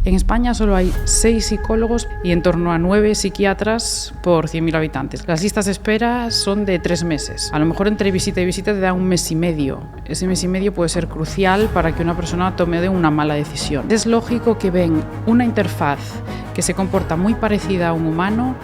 En España solo hay 6 psicólogos y en torno a 9 psiquiatras por 100.000 habitantes. Las listas de espera son de 3 meses. A lo mejor entre visita y visita te da 1 mes y medio. Ese mes y medio puede ser crucial para que una persona tome una mala decisión. Es lógico que ven una interfaz que se comporta muy parecida a un humano,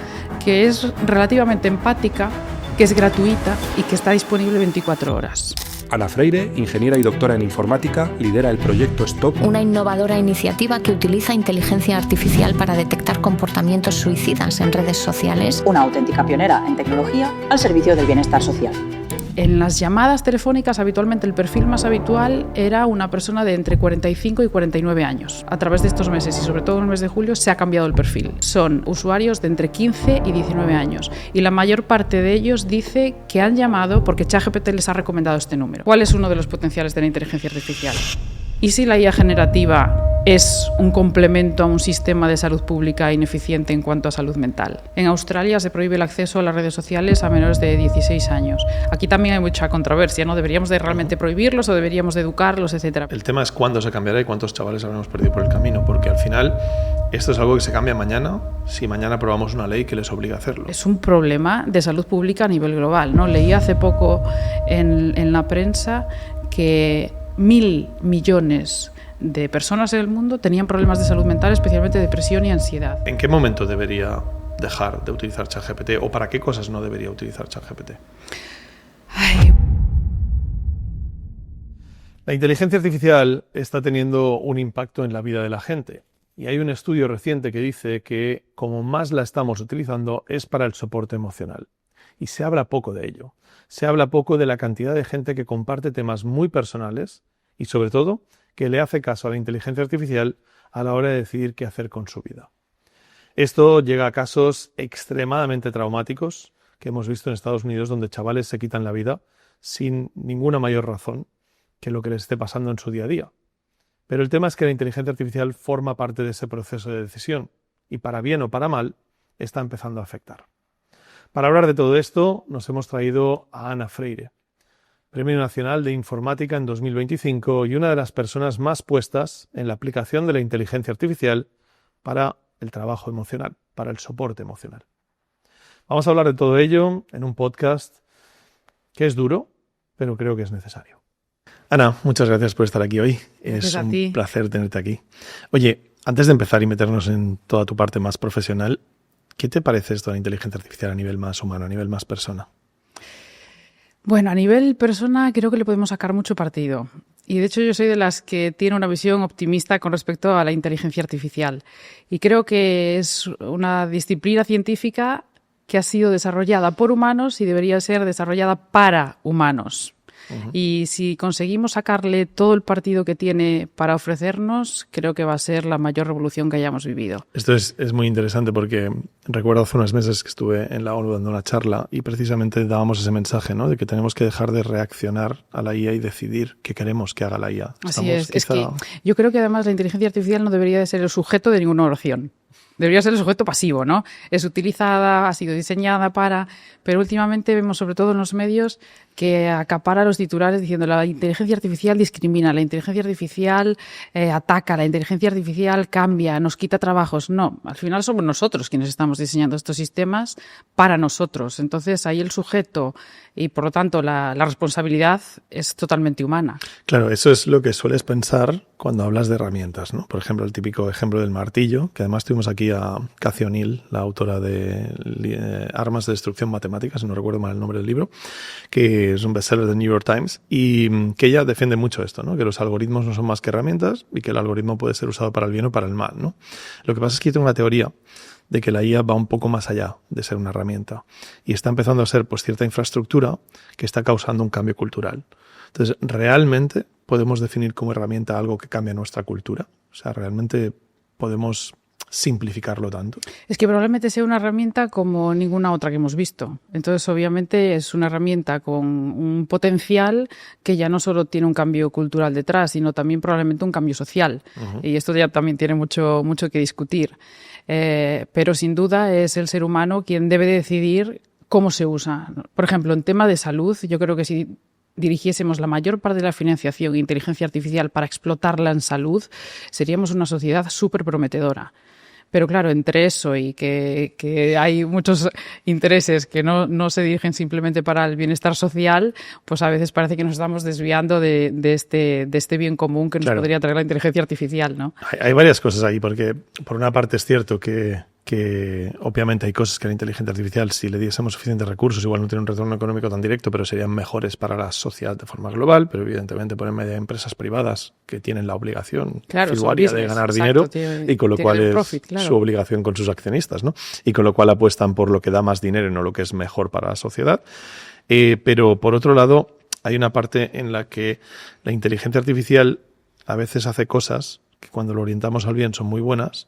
que es relativamente empática, que es gratuita y que está disponible 24 horas. Ana Freire, ingeniera y doctora en informática, lidera el proyecto STOP, una innovadora iniciativa que utiliza inteligencia artificial para detectar comportamientos suicidas en redes sociales. Una auténtica pionera en tecnología al servicio del bienestar social. En las llamadas telefónicas, habitualmente el perfil más habitual era una persona de entre 45 y 49 años. A través de estos meses, y sobre todo en el mes de julio, se ha cambiado el perfil. Son usuarios de entre 15 y 19 años. Y la mayor parte de ellos dice que han llamado porque ChatGPT les ha recomendado este número. ¿Cuál es uno de los potenciales de la inteligencia artificial? ¿Y si la IA generativa es un complemento a un sistema de salud pública ineficiente en cuanto a salud mental? En Australia se prohíbe el acceso a las redes sociales a menores de 16 años. Aquí también hay mucha controversia, ¿no? ¿Deberíamos de realmente prohibirlos o deberíamos de educarlos, etcétera? El tema es cuándo se cambiará y cuántos chavales habremos perdido por el camino, porque al final esto es algo que se cambia mañana, si mañana aprobamos una ley que les obliga a hacerlo. Es un problema de salud pública a nivel global, ¿no? Leí hace poco en la prensa que 1.000 millones de personas en el mundo tenían problemas de salud mental, especialmente depresión y ansiedad. ¿En qué momento debería dejar de utilizar ChatGPT o para qué cosas no debería utilizar ChatGPT? La inteligencia artificial está teniendo un impacto en la vida de la gente y hay un estudio reciente que dice que como más la estamos utilizando es para el soporte emocional y se habla poco de ello. Se habla poco de la cantidad de gente que comparte temas muy personales y sobre todo que le hace caso a la inteligencia artificial a la hora de decidir qué hacer con su vida. Esto llega a casos extremadamente traumáticos que hemos visto en Estados Unidos, donde chavales se quitan la vida sin ninguna mayor razón que lo que les esté pasando en su día a día. Pero el tema es que la inteligencia artificial forma parte de ese proceso de decisión y para bien o para mal está empezando a afectar. Para hablar de todo esto nos hemos traído a Ana Freire, Premio Nacional de Informática en 2025 y una de las personas más puestas en la aplicación de la inteligencia artificial para el trabajo emocional, para el soporte emocional. Vamos a hablar de todo ello en un podcast que es duro, pero creo que es necesario. Ana, muchas gracias por estar aquí hoy. Es un placer tenerte aquí. Oye, antes de empezar y meternos en toda tu parte más profesional, ¿qué te parece esto de la inteligencia artificial a nivel más humano, a nivel más persona? Bueno, a nivel persona creo que le podemos sacar mucho partido. Y de hecho yo soy de las que tiene una visión optimista con respecto a la inteligencia artificial. Y creo que es una disciplina científica que ha sido desarrollada por humanos y debería ser desarrollada para humanos. Uh-huh. Y si conseguimos sacarle todo el partido que tiene para ofrecernos, creo que va a ser la mayor revolución que hayamos vivido. Esto es muy interesante porque recuerdo hace unos meses que estuve en la ONU dando una charla y precisamente dábamos ese mensaje, ¿no? De que tenemos que dejar de reaccionar a la IA y decidir qué queremos que haga la IA. Así es que yo creo que además la inteligencia artificial no debería de ser el sujeto de ninguna oración. Debería ser el sujeto pasivo, ¿no? Es utilizada, ha sido diseñada para... Pero últimamente vemos, sobre todo en los medios, que acapara los titulares diciendo la inteligencia artificial discrimina, la inteligencia artificial ataca, la inteligencia artificial cambia, nos quita trabajos. No, al final somos nosotros quienes estamos diseñando estos sistemas para nosotros. Entonces ahí el sujeto y por lo tanto la responsabilidad es totalmente humana. Claro, eso es lo que sueles pensar cuando hablas de herramientas, ¿no? Por ejemplo, el típico ejemplo del martillo, que además tuvimos aquí a Cathy O'Neill, la autora de Armas de Destrucción Matemática, si no recuerdo mal el nombre del libro, que es un bestseller del New York Times, y que ella defiende mucho esto, ¿no? Que los algoritmos no son más que herramientas y que el algoritmo puede ser usado para el bien o para el mal, ¿no? Lo que pasa es que yo tengo una teoría de que la IA va un poco más allá de ser una herramienta y está empezando a ser pues cierta infraestructura que está causando un cambio cultural. Entonces, ¿realmente podemos definir como herramienta algo que cambia nuestra cultura? O sea, ¿realmente podemos simplificarlo tanto? Es que probablemente sea una herramienta como ninguna otra que hemos visto. Entonces, obviamente, es una herramienta con un potencial que ya no solo tiene un cambio cultural detrás, sino también probablemente un cambio social. Uh-huh. Y esto ya también tiene mucho que discutir. Pero sin duda es el ser humano quien debe decidir cómo se usa. Por ejemplo, en tema de salud, yo creo que si dirigiésemos la mayor parte de la financiación en inteligencia artificial para explotarla en salud, seríamos una sociedad súper prometedora. Pero claro, entre eso y que hay muchos intereses que no se dirigen simplemente para el bienestar social, pues a veces parece que nos estamos desviando de este bien común que nos podría traer la inteligencia artificial, ¿no? Hay varias cosas ahí, porque por una parte es cierto que obviamente hay cosas que la inteligencia artificial, si le diésemos suficientes recursos, igual no tiene un retorno económico tan directo, pero serían mejores para la sociedad de forma global. Pero evidentemente por en medio de empresas privadas que tienen la obligación fiduciaria de ganar dinero, y con lo cual es profit, su obligación con sus accionistas, ¿no? Y con lo cual apuestan por lo que da más dinero y no lo que es mejor para la sociedad. Pero por otro lado, hay una parte en la que la inteligencia artificial a veces hace cosas que cuando lo orientamos al bien son muy buenas,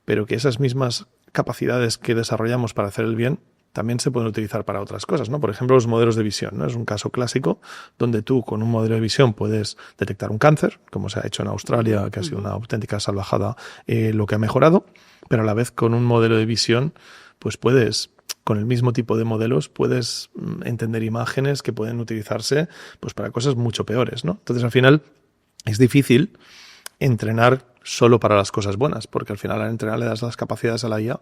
pero que esas mismas capacidades que desarrollamos para hacer el bien también se pueden utilizar para otras cosas, ¿no? Por ejemplo, los modelos de visión, ¿no? Es un caso clásico donde tú con un modelo de visión puedes detectar un cáncer, como se ha hecho en Australia, que ha sido una auténtica salvajada lo que ha mejorado, pero a la vez con un modelo de visión pues puedes, con el mismo tipo de modelos, puedes entender imágenes que pueden utilizarse pues para cosas mucho peores, ¿no? Entonces, al final, es difícil entrenar solo para las cosas buenas, porque al final al entrenar le das las capacidades a la IA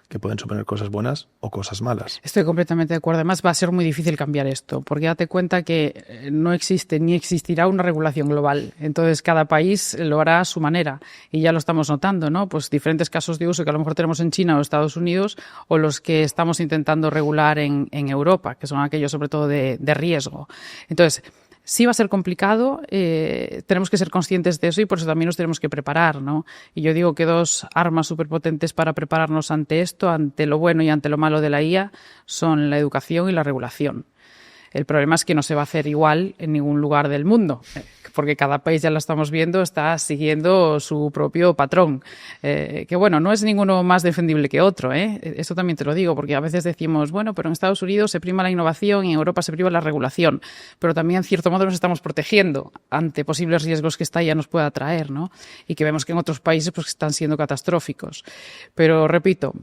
que pueden suponer cosas buenas o cosas malas. Estoy completamente de acuerdo. Además, va a ser muy difícil cambiar esto, porque date cuenta que no existe ni existirá una regulación global. Entonces, cada país lo hará a su manera. Y ya lo estamos notando, ¿no? Pues diferentes casos de uso que a lo mejor tenemos en China o Estados Unidos, o los que estamos intentando regular en Europa, que son aquellos sobre todo de riesgo. Entonces, sí va a ser complicado, tenemos que ser conscientes de eso y por eso también nos tenemos que preparar, ¿no? Y yo digo que dos armas superpotentes para prepararnos ante esto, ante lo bueno y ante lo malo de la IA, son la educación y la regulación. El problema es que no se va a hacer igual en ningún lugar del mundo, porque cada país, ya lo estamos viendo, está siguiendo su propio patrón. Que bueno, no es ninguno más defendible que otro, ¿eh? Eso también te lo digo, porque a veces decimos, bueno, pero en Estados Unidos se prima la innovación y en Europa se prima la regulación, pero también en cierto modo nos estamos protegiendo ante posibles riesgos que esta ya nos pueda traer, ¿no? Y que vemos que en otros países pues están siendo catastróficos. Pero repito,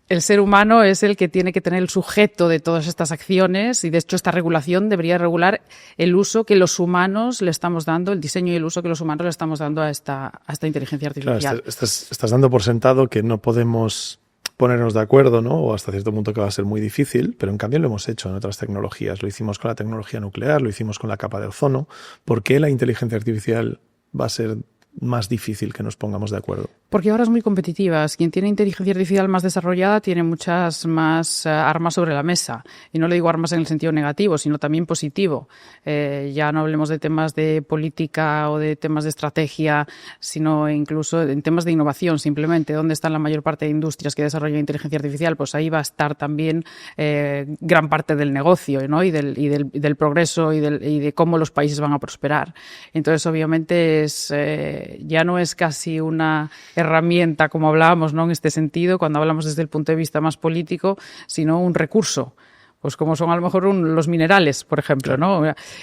el ser humano es el que tiene que tener el sujeto de todas estas acciones y, de hecho, esta regulación debería regular el uso que los humanos le estamos dando, el diseño y el uso que los humanos le estamos dando a esta inteligencia artificial. Claro, estás dando por sentado que no podemos ponernos de acuerdo, ¿no? O hasta cierto punto que va a ser muy difícil, pero en cambio lo hemos hecho en otras tecnologías. Lo hicimos con la tecnología nuclear, lo hicimos con la capa de ozono. ¿Por qué la inteligencia artificial va a ser más difícil que nos pongamos de acuerdo? Porque ahora es muy competitiva. Quien tiene inteligencia artificial más desarrollada tiene muchas más armas sobre la mesa. Y no le digo armas en el sentido negativo, sino también positivo. Ya no hablemos de temas de política o de temas de estrategia, sino incluso en temas de innovación, simplemente. ¿Dónde están la mayor parte de industrias que desarrollan inteligencia artificial? Pues ahí va a estar también gran parte del negocio, ¿no? y del progreso y de cómo los países van a prosperar. Entonces, obviamente, ya no es casi una herramienta, como hablábamos, ¿no? En este sentido, cuando hablamos desde el punto de vista más político, sino un recurso, pues como son a lo mejor los minerales, por ejemplo, ¿no?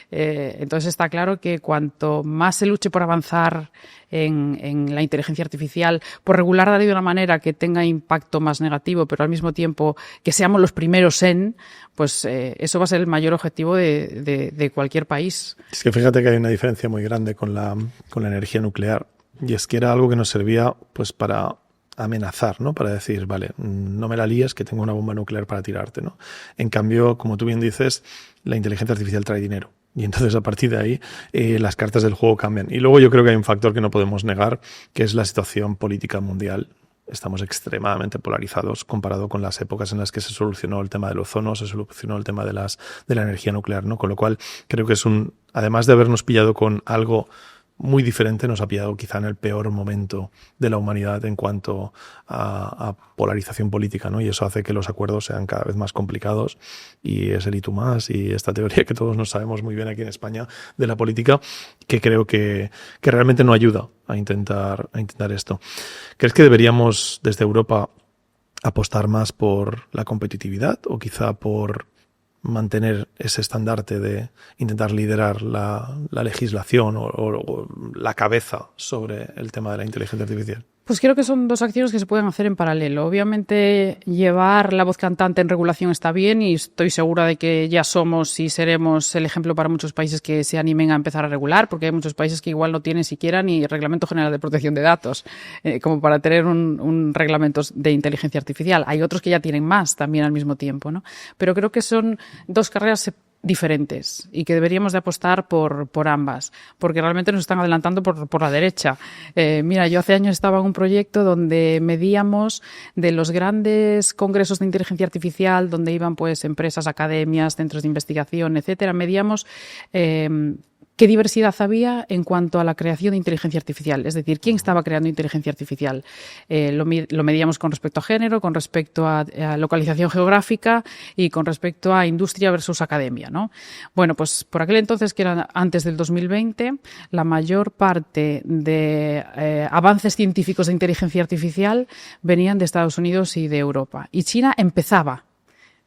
Entonces está claro que cuanto más se luche por avanzar en la inteligencia artificial, por regularla de una manera que tenga impacto más negativo, pero al mismo tiempo que seamos los primeros pues eso va a ser el mayor objetivo de cualquier país. Es que fíjate que hay una diferencia muy grande con la energía nuclear, y es que era algo que nos servía pues para amenazar, ¿no? Para decir, vale, no me la líes que tengo una bomba nuclear para tirarte, ¿no? En cambio, como tú bien dices, la inteligencia artificial trae dinero. Y entonces, a partir de ahí, las cartas del juego cambian. Y luego yo creo que hay un factor que no podemos negar, que es la situación política mundial. Estamos extremadamente polarizados comparado con las épocas en las que se solucionó el tema del ozono, se solucionó el tema de la energía nuclear, ¿no? Con lo cual, creo que además de habernos pillado con algo muy diferente, nos ha pillado quizá en el peor momento de la humanidad en cuanto a polarización política, ¿no? Y eso hace que los acuerdos sean cada vez más complicados, y es el y tú más, y esta teoría que todos nos sabemos muy bien aquí en España de la política, que creo que realmente no ayuda a intentar esto. ¿Crees que deberíamos desde Europa apostar más por la competitividad o quizá por mantener ese estandarte de intentar liderar la legislación o la cabeza sobre el tema de la inteligencia artificial? Pues creo que son dos acciones que se pueden hacer en paralelo. Obviamente, llevar la voz cantante en regulación está bien y estoy segura de que ya somos y seremos el ejemplo para muchos países que se animen a empezar a regular, porque hay muchos países que igual no tienen siquiera ni Reglamento General de Protección de Datos, como para tener un reglamento de inteligencia artificial. Hay otros que ya tienen más también al mismo tiempo, ¿no? Pero creo que son dos carreras diferentes y que deberíamos de apostar por ambas, porque realmente nos están adelantando por la derecha. Mira, yo hace años estaba en un proyecto donde medíamos de los grandes congresos de inteligencia artificial, donde iban pues empresas, academias, centros de investigación, etcétera, medíamos qué diversidad había en cuanto a la creación de inteligencia artificial, es decir, quién estaba creando inteligencia artificial. Lo medíamos con respecto a género, con respecto a localización geográfica y con respecto a industria versus academia, ¿no? Bueno, pues por aquel entonces, que era antes del 2020, la mayor parte de avances científicos de inteligencia artificial venían de Estados Unidos y de Europa. Y China empezaba.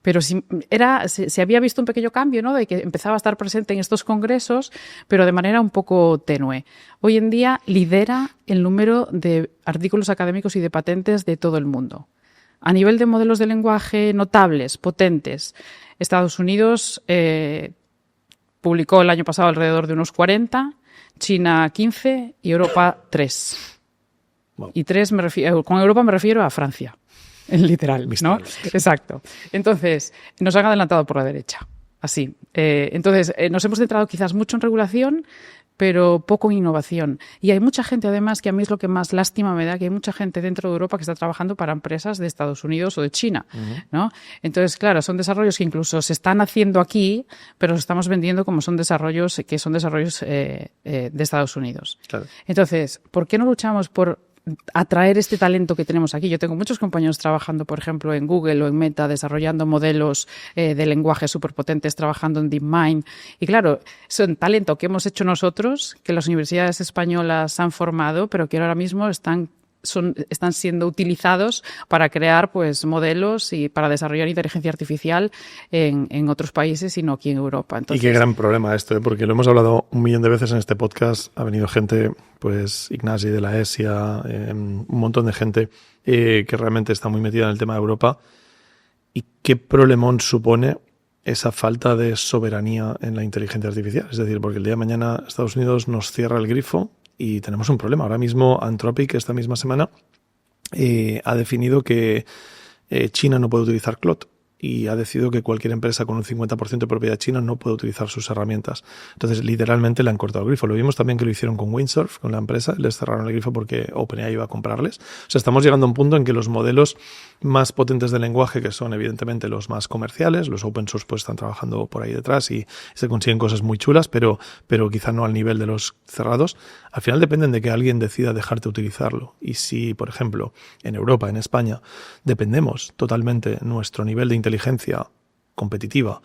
Pero se había visto un pequeño cambio, ¿no? De que empezaba a estar presente en estos congresos, pero de manera un poco tenue. Hoy en día lidera el número de artículos académicos y de patentes de todo el mundo. A nivel de modelos de lenguaje notables, potentes, Estados Unidos publicó el año pasado alrededor de unos 40, China 15 y Europa 3. Wow. Y 3 con Europa me refiero a Francia. Literal, ¿no? Exacto. Entonces, nos han adelantado por la derecha. Así. Entonces, nos hemos centrado quizás mucho en regulación, pero poco en innovación. Y hay mucha gente, además, que a mí es lo que más lástima me da, que hay mucha gente dentro de Europa que está trabajando para empresas de Estados Unidos o de China, ¿no? Entonces, claro, son desarrollos que incluso se están haciendo aquí, pero los estamos vendiendo como son desarrollos de Estados Unidos. Claro. Entonces, ¿por qué no luchamos por atraer este talento que tenemos aquí? Yo tengo muchos compañeros trabajando, por ejemplo, en Google o en Meta, desarrollando modelos de lenguaje superpotentes, trabajando en DeepMind. Y claro, son talento que hemos hecho nosotros, que las universidades españolas han formado, pero que ahora mismo están siendo utilizados para crear pues modelos y para desarrollar inteligencia artificial en otros países y no aquí en Europa. Entonces, y qué gran problema esto, porque lo hemos hablado 1.000.000 de veces en este podcast. Ha venido gente, pues Ignasi de la ESIA, un montón de gente que realmente está muy metida en el tema de Europa. ¿Y qué problemón supone esa falta de soberanía en la inteligencia artificial? Es decir, porque el día de mañana Estados Unidos nos cierra el grifo y tenemos un problema. Ahora mismo Anthropic, esta misma semana, ha definido que China no puede utilizar Claude y ha decidido que cualquier empresa con un 50% de propiedad china no puede utilizar sus herramientas. Entonces, literalmente le han cortado el grifo. Lo vimos también que lo hicieron con Windsurf, con la empresa. Les cerraron el grifo porque OpenAI iba a comprarles. O sea, estamos llegando a un punto en que los modelos más potentes de lenguaje, que son evidentemente los más comerciales, los open source pues están trabajando por ahí detrás y se consiguen cosas muy chulas, pero quizá no al nivel de los cerrados. Al final dependen de que alguien decida dejarte utilizarlo. Y si, por ejemplo, en Europa, en España, dependemos totalmente nuestro nivel de inteligencia competitiva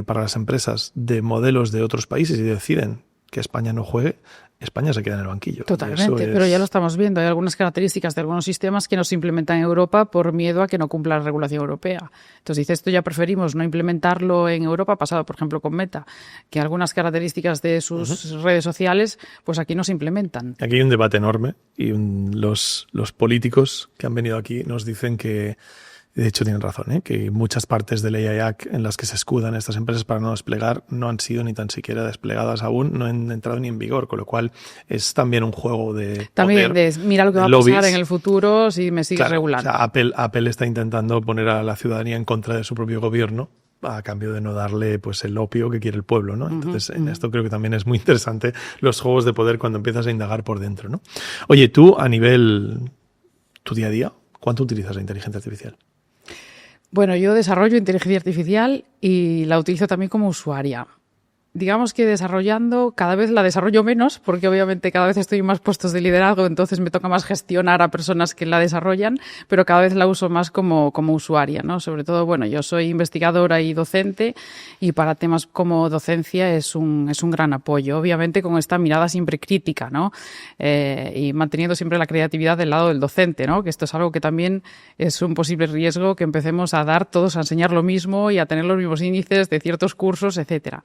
para las empresas de modelos de otros países y deciden que España no juegue, España se queda en el banquillo. Totalmente, pero ya lo estamos viendo. Hay algunas características de algunos sistemas que no se implementan en Europa por miedo a que no cumpla la regulación europea. Entonces dice, esto ya preferimos no implementarlo en Europa, pasado por ejemplo con Meta, que algunas características de sus redes sociales, pues aquí no se implementan. Aquí hay un debate enorme y los políticos que han venido aquí nos dicen que, de hecho tienen razón, que muchas partes del AI Act en las que se escudan estas empresas para no desplegar no han sido ni tan siquiera desplegadas aún, no han entrado ni en vigor, con lo cual es también un juego de también poder, mira lo que va a pasar en el futuro si me sigues regulando. O sea, Apple está intentando poner a la ciudadanía en contra de su propio gobierno a cambio de no darle pues el opio que quiere el pueblo, ¿no? Entonces, en esto creo que también es muy interesante los juegos de poder cuando empiezas a indagar por dentro, ¿no? Oye, tú a nivel tu día a día, ¿cuánto utilizas la inteligencia artificial? Bueno, yo desarrollo inteligencia artificial y la utilizo también como usuaria. Digamos que desarrollando, cada vez la desarrollo menos, porque obviamente cada vez estoy en más puestos de liderazgo, entonces me toca más gestionar a personas que la desarrollan, pero cada vez la uso más como usuaria, ¿no? Sobre todo, bueno, yo soy investigadora y docente y para temas como docencia es un gran apoyo. Obviamente con esta mirada siempre crítica, ¿no? Y manteniendo siempre la creatividad del lado del docente, ¿no? Que esto es algo que también es un posible riesgo, que empecemos a dar todos a enseñar lo mismo y a tener los mismos índices de ciertos cursos, etcétera.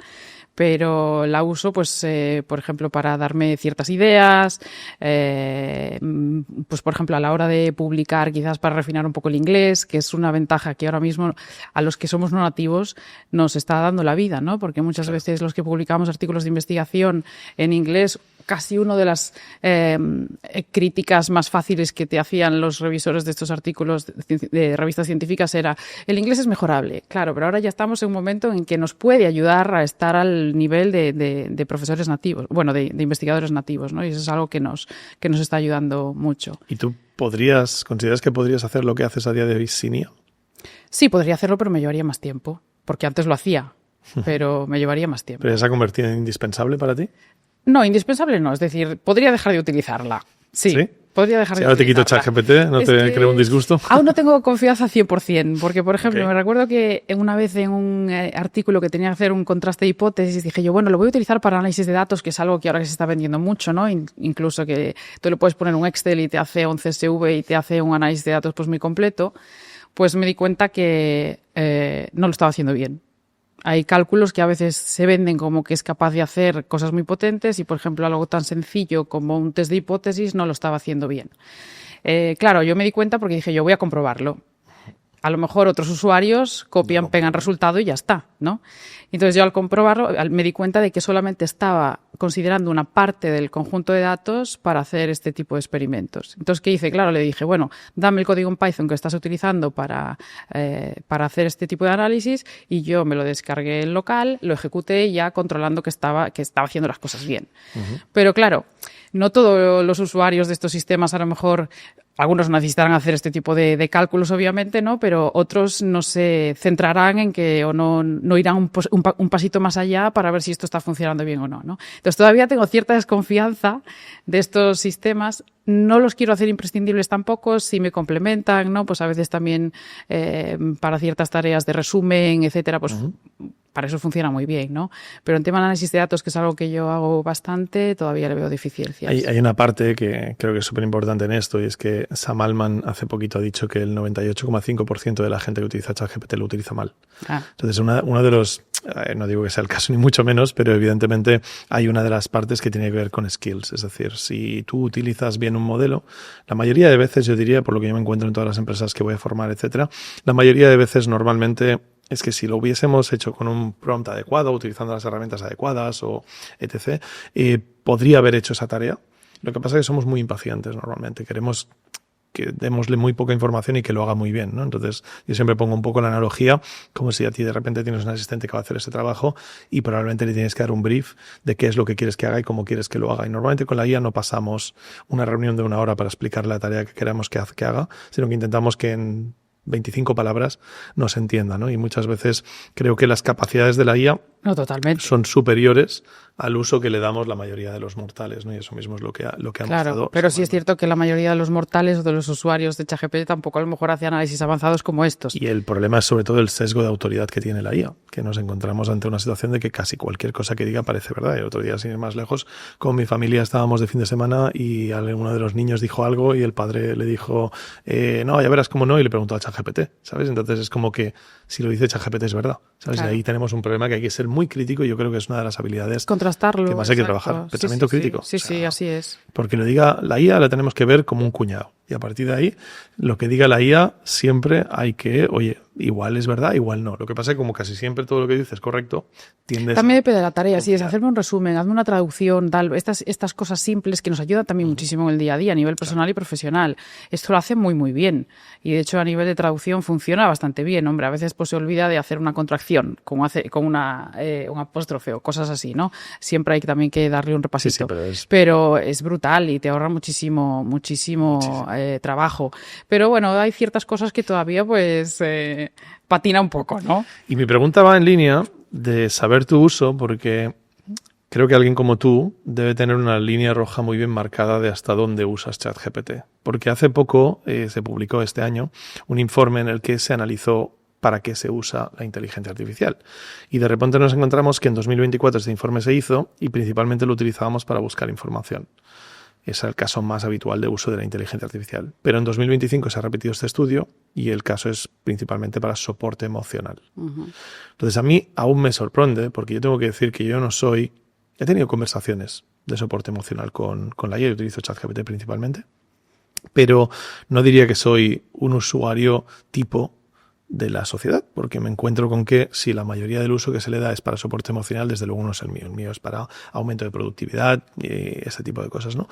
pero la uso, pues, por ejemplo, para darme ciertas ideas, pues, por ejemplo, a la hora de publicar, quizás para refinar un poco el inglés, que es una ventaja que ahora mismo a los que somos no nativos nos está dando la vida, ¿no? Porque muchas veces los que publicamos artículos de investigación en inglés, casi una de las críticas más fáciles que te hacían los revisores de estos artículos de revistas científicas era: el inglés es mejorable. Claro, pero ahora ya estamos en un momento en que nos puede ayudar a estar al nivel de profesores nativos, bueno, de investigadores nativos, ¿no? Y eso es algo que nos está ayudando mucho. ¿Y tú consideras que podrías hacer lo que haces a día de hoy sin IA? Sí, podría hacerlo, pero me llevaría más tiempo, porque antes lo hacía, pero me llevaría más tiempo. ¿Pero ya se ha convertido en indispensable para ti? No, indispensable no. Es decir, podría dejar de utilizarla. Sí. Podría dejar de ahora te quito utilizarla. ChatGPT, ¿no te crea un disgusto? Aún no tengo confianza 100%, porque, por ejemplo, me recuerdo que una vez en un artículo que tenía que hacer un contraste de hipótesis, dije yo, bueno, lo voy a utilizar para análisis de datos, que es algo que ahora se está vendiendo mucho, ¿no? Incluso que tú le puedes poner un Excel y te hace un CSV y te hace un análisis de datos pues muy completo. Pues me di cuenta que no lo estaba haciendo bien. Hay cálculos que a veces se venden como que es capaz de hacer cosas muy potentes y, por ejemplo, algo tan sencillo como un test de hipótesis no lo estaba haciendo bien. Claro, yo me di cuenta porque dije, yo voy a comprobarlo. A lo mejor otros usuarios copian, pegan resultado y ya está, ¿no? Entonces yo al comprobarlo me di cuenta de que solamente estaba considerando una parte del conjunto de datos para hacer este tipo de experimentos. Entonces, ¿qué hice? Claro, le dije, bueno, dame el código en Python que estás utilizando para hacer este tipo de análisis, y yo me lo descargué en local, lo ejecuté ya controlando que estaba haciendo las cosas bien. Pero claro, no todos los usuarios de estos sistemas, a lo mejor algunos necesitarán hacer este tipo de cálculos, obviamente, ¿no? Pero otros no se centrarán en que o no irán un pasito más allá para ver si esto está funcionando bien o no, ¿no? Entonces todavía tengo cierta desconfianza de estos sistemas. No los quiero hacer imprescindibles tampoco, si me complementan, ¿no? Pues a veces también para ciertas tareas de resumen, etcétera, pues para eso funciona muy bien, ¿no? Pero en tema de análisis de datos, que es algo que yo hago bastante, todavía le veo deficiencias. Hay una parte que creo que es súper importante en esto, y es que Sam Altman hace poquito ha dicho que el 98,5% de la gente que utiliza ChatGPT lo utiliza mal. Entonces, uno de los, no digo que sea el caso ni mucho menos, pero evidentemente hay una de las partes que tiene que ver con skills. Es decir, si tú utilizas bien un modelo, la mayoría de veces, yo diría, por lo que yo me encuentro en todas las empresas que voy a formar, etcétera, la mayoría de veces normalmente es que si lo hubiésemos hecho con un prompt adecuado, utilizando las herramientas adecuadas o etc., podría haber hecho esa tarea. Lo que pasa es que somos muy impacientes normalmente. Queremos que démosle muy poca información y que lo haga muy bien, ¿no? Entonces, yo siempre pongo un poco la analogía, como si a ti de repente tienes un asistente que va a hacer ese trabajo y probablemente le tienes que dar un brief de qué es lo que quieres que haga y cómo quieres que lo haga. Y normalmente con la IA no pasamos una reunión de 1 hora para explicar la tarea que queramos que haga, sino que intentamos que en 25 palabras no se entienda, ¿no? Y muchas veces creo que las capacidades de la IA son superiores al uso que le damos la mayoría de los mortales, ¿no? Y eso mismo es lo que ha mostrado. Pero sí es cierto que la mayoría de los mortales o de los usuarios de ChatGPT tampoco a lo mejor hace análisis avanzados como estos. Y el problema es sobre todo el sesgo de autoridad que tiene la IA, que nos encontramos ante una situación de que casi cualquier cosa que diga parece verdad. El otro día, sin ir más lejos, con mi familia estábamos de fin de semana y uno de los niños dijo algo y el padre le dijo, no, ya verás cómo no, y le preguntó a ChatGPT, ¿sabes? Entonces es como que si lo dice ChatGPT es verdad, ¿sabes? Claro. Y ahí tenemos un problema que hay que ser muy crítico, y yo creo que es una de las habilidades contrastarlo, que más hay que trabajar. Pensamiento crítico. Sí, así es. Porque lo diga la IA la tenemos que ver como un cuñado. Y a partir de ahí, lo que diga la IA siempre hay que, oye, igual es verdad, igual no. Lo que pasa es que como casi siempre todo lo que dices es correcto, tiendes también depende de la tarea. Si es hacerme un resumen, hazme una traducción, tal, estas cosas simples que nos ayudan también muchísimo en el día a día, a nivel personal y profesional. Esto lo hace muy, muy bien. Y de hecho, a nivel de traducción funciona bastante bien. Hombre, a veces pues se olvida de hacer una contracción con un apóstrofe o cosas así, ¿no? Siempre hay también que darle un repasito. Sí, pero es brutal y te ahorra muchísimo trabajo. Pero bueno, hay ciertas cosas que todavía pues patina un poco, ¿no? Y mi pregunta va en línea de saber tu uso, porque creo que alguien como tú debe tener una línea roja muy bien marcada de hasta dónde usas ChatGPT. Porque hace poco se publicó este año un informe en el que se analizó para qué se usa la inteligencia artificial. Y de repente nos encontramos que en 2024 este informe se hizo y principalmente lo utilizábamos para buscar información. es el caso más habitual de uso de la inteligencia artificial. Pero en 2025 se ha repetido este estudio y el caso es principalmente para soporte emocional. Entonces a mí aún me sorprende, porque yo tengo que decir que yo no soy... He tenido conversaciones de soporte emocional con la IA, yo utilizo ChatGPT principalmente, pero no diría que soy un usuario tipo de la sociedad, porque me encuentro con que si la mayoría del uso que se le da es para soporte emocional, desde luego no es el mío es para aumento de productividad y ese tipo de cosas, ¿no?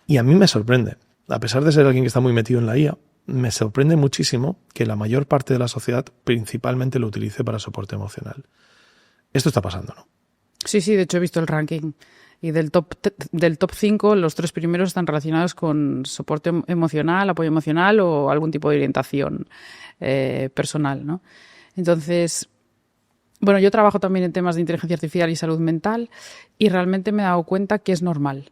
Y a mí me sorprende, a pesar de ser alguien que está muy metido en la IA, me sorprende muchísimo que la mayor parte de la sociedad principalmente lo utilice para soporte emocional. Esto está pasando, ¿no? Sí, de hecho he visto el ranking. Y del top 5, los 3 primeros están relacionados con soporte emocional, apoyo emocional o algún tipo de orientación personal, ¿no? Entonces, bueno, yo trabajo también en temas de inteligencia artificial y salud mental y realmente me he dado cuenta que es normal.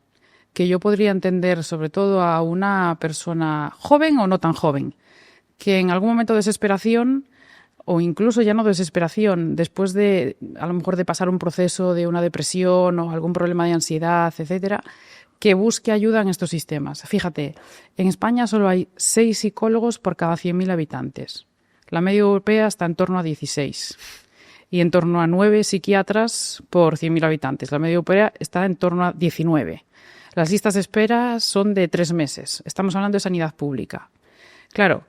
Que yo podría entender, sobre todo a una persona joven o no tan joven, que en algún momento de desesperación, o incluso ya no desesperación, después de, a lo mejor, de pasar un proceso de una depresión o algún problema de ansiedad, etcétera, que busque ayuda en estos sistemas. Fíjate, en España solo hay 6 psicólogos por cada 100.000 habitantes. La media europea está en torno a 16. Y en torno a 9 psiquiatras por 100.000 habitantes. La media europea está en torno a 19. Las listas de espera son de 3 meses. Estamos hablando de sanidad pública. Claro,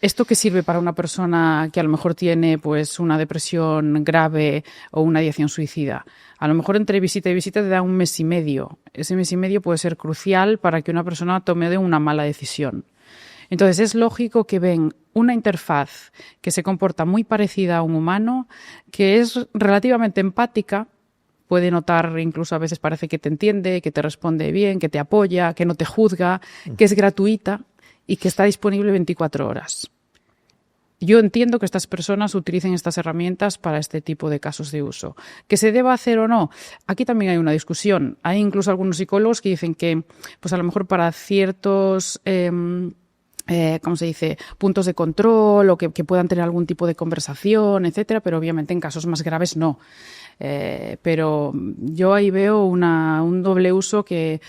¿esto qué sirve para una persona que a lo mejor tiene pues una depresión grave o una ideación suicida? A lo mejor entre visita y visita te da 1 mes y medio. Ese mes y medio puede ser crucial para que una persona tome una mala decisión. Entonces es lógico que ven una interfaz que se comporta muy parecida a un humano, que es relativamente empática, puede notar, incluso a veces parece que te entiende, que te responde bien, que te apoya, que no te juzga, que es gratuita y que está disponible 24 horas. Yo entiendo que estas personas utilicen estas herramientas para este tipo de casos de uso. ¿Que se deba hacer o no? Aquí también hay una discusión. Hay incluso algunos psicólogos que dicen que pues a lo mejor para ciertos ¿cómo se dice? Puntos de control o que puedan tener algún tipo de conversación, etcétera, pero obviamente en casos más graves no. Pero yo ahí veo un doble uso que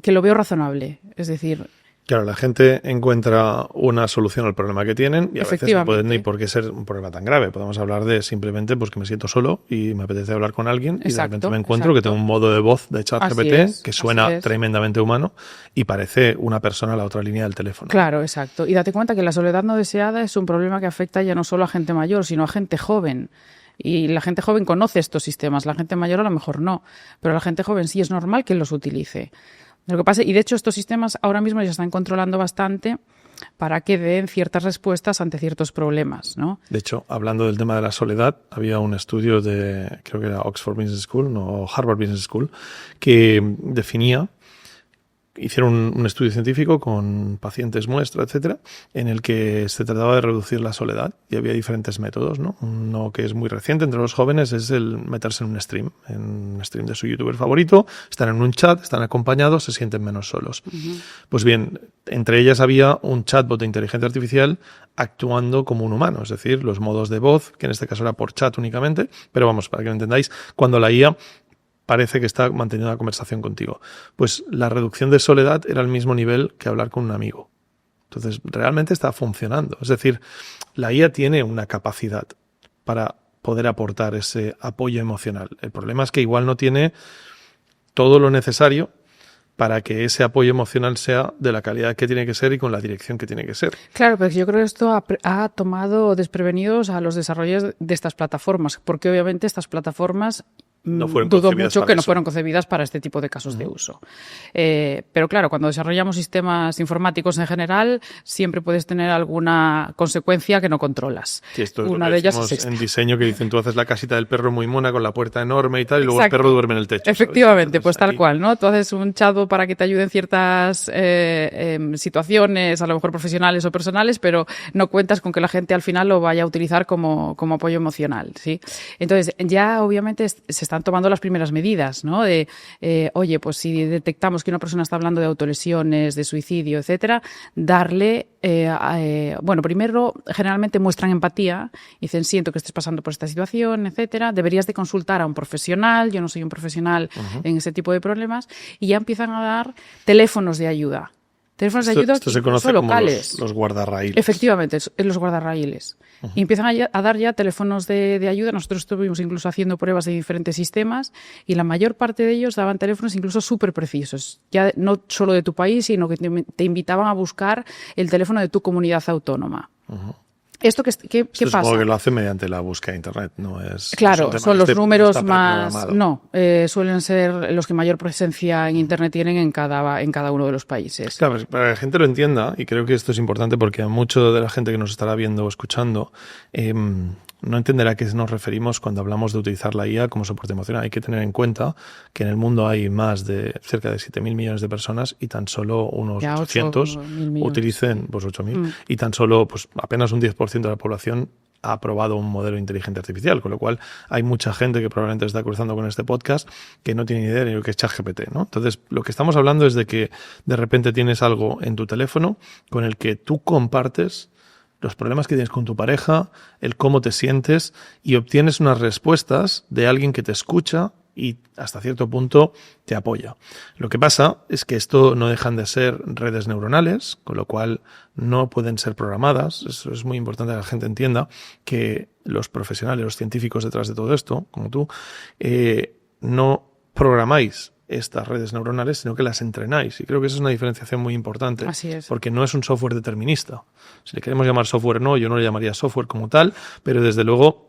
lo veo razonable. Es decir, claro, la gente encuentra una solución al problema que tienen y a veces no puede ni por qué ser un problema tan grave. Podemos hablar de simplemente pues que me siento solo y me apetece hablar con alguien y de repente me encuentro que tengo un modo de voz de ChatGPT que suena tremendamente humano y parece una persona a la otra línea del teléfono. Claro, exacto. Y date cuenta que la soledad no deseada es un problema que afecta ya no solo a gente mayor, sino a gente joven. Y la gente joven conoce estos sistemas, la gente mayor a lo mejor no, pero la gente joven sí es normal que los utilice. Lo que pasa, y de hecho estos sistemas ahora mismo ya se están controlando bastante para que den ciertas respuestas ante ciertos problemas, ¿no? De hecho, hablando del tema de la soledad, había un estudio de, creo que era Oxford Business School, no, Harvard Business School, que definía, hicieron un estudio científico con pacientes muestra, etcétera, en el que se trataba de reducir la soledad y había diferentes métodos, ¿no? Uno que es muy reciente entre los jóvenes es el meterse en un stream de su youtuber favorito, están en un chat, están acompañados, se sienten menos solos. Uh-huh. Pues bien, entre ellas había un chatbot de inteligencia artificial actuando como un humano, es decir, los modos de voz, que en este caso era por chat únicamente, pero vamos, para que lo entendáis, cuando la IA parece que está manteniendo una conversación contigo. Pues la reducción de soledad era al mismo nivel que hablar con un amigo. Entonces, realmente está funcionando. Es decir, la IA tiene una capacidad para poder aportar ese apoyo emocional. El problema es que igual no tiene todo lo necesario para que ese apoyo emocional sea de la calidad que tiene que ser y con la dirección que tiene que ser. Claro, pero yo creo que esto ha tomado desprevenidos a los desarrolladores de estas plataformas, porque obviamente estas plataformas dudo mucho que no fueron concebidas para este tipo de casos de uso. Pero claro, cuando desarrollamos sistemas informáticos en general, siempre puedes tener alguna consecuencia que no controlas. Sí, esto es una de ellas es en diseño, que dicen, tú haces la casita del perro muy mona con la puerta enorme y tal, y luego el perro duerme en el techo. Efectivamente, pues tal cual, ¿no? Tú haces un chatbot para que te ayude en ciertas situaciones, a lo mejor profesionales o personales, pero no cuentas con que la gente al final lo vaya a utilizar como apoyo emocional, ¿sí? Entonces, ya obviamente se está están tomando las primeras medidas, ¿no? De, oye, pues si detectamos que una persona está hablando de autolesiones, de suicidio, etcétera, darle, bueno, primero generalmente muestran empatía, dicen, siento que estés pasando por esta situación, etcétera, deberías de consultar a un profesional, yo no soy un profesional en ese tipo de problemas, y ya empiezan a dar teléfonos de ayuda. Teléfonos de ayuda esto se conoce locales. Como los guardarraíles. Efectivamente, los guardarraíles. Y empiezan a dar ya teléfonos de ayuda. Nosotros estuvimos incluso haciendo pruebas de diferentes sistemas y la mayor parte de ellos daban teléfonos incluso súper precisos. Ya no solo de tu país, sino que te invitaban a buscar el teléfono de tu comunidad autónoma. ¿Esto qué pasa? Supongo que lo hace mediante la búsqueda de Internet, no es... Claro, son los números más... No, suelen ser los que mayor presencia en Internet tienen en cada uno de los países. Claro, para que la gente lo entienda, y creo que esto es importante porque a mucho de la gente que nos estará viendo o escuchando no entenderá a qué nos referimos cuando hablamos de utilizar la IA como soporte emocional. Hay que tener en cuenta que en el mundo hay más de cerca de 7.000 millones de personas y tan solo unos 800 utilicen, pues 8.000, y tan solo pues apenas un 10% de la población ha aprobado un modelo de inteligencia artificial, con lo cual hay mucha gente que probablemente está cruzando con este podcast que no tiene ni idea de lo que es ChatGPT, ¿no? Entonces, lo que estamos hablando es de que de repente tienes algo en tu teléfono con el que tú compartes los problemas que tienes con tu pareja, el cómo te sientes y obtienes unas respuestas de alguien que te escucha y hasta cierto punto te apoya. Lo que pasa es que esto no dejan de ser redes neuronales, con lo cual no pueden ser programadas. Eso es muy importante que la gente entienda que los profesionales, los científicos detrás de todo esto, como tú, no programáis estas redes neuronales, sino que las entrenáis. Y creo que esa es una diferenciación muy importante. Así es. Porque no es un software determinista. Si le queremos llamar software no, yo no le llamaría software como tal, pero desde luego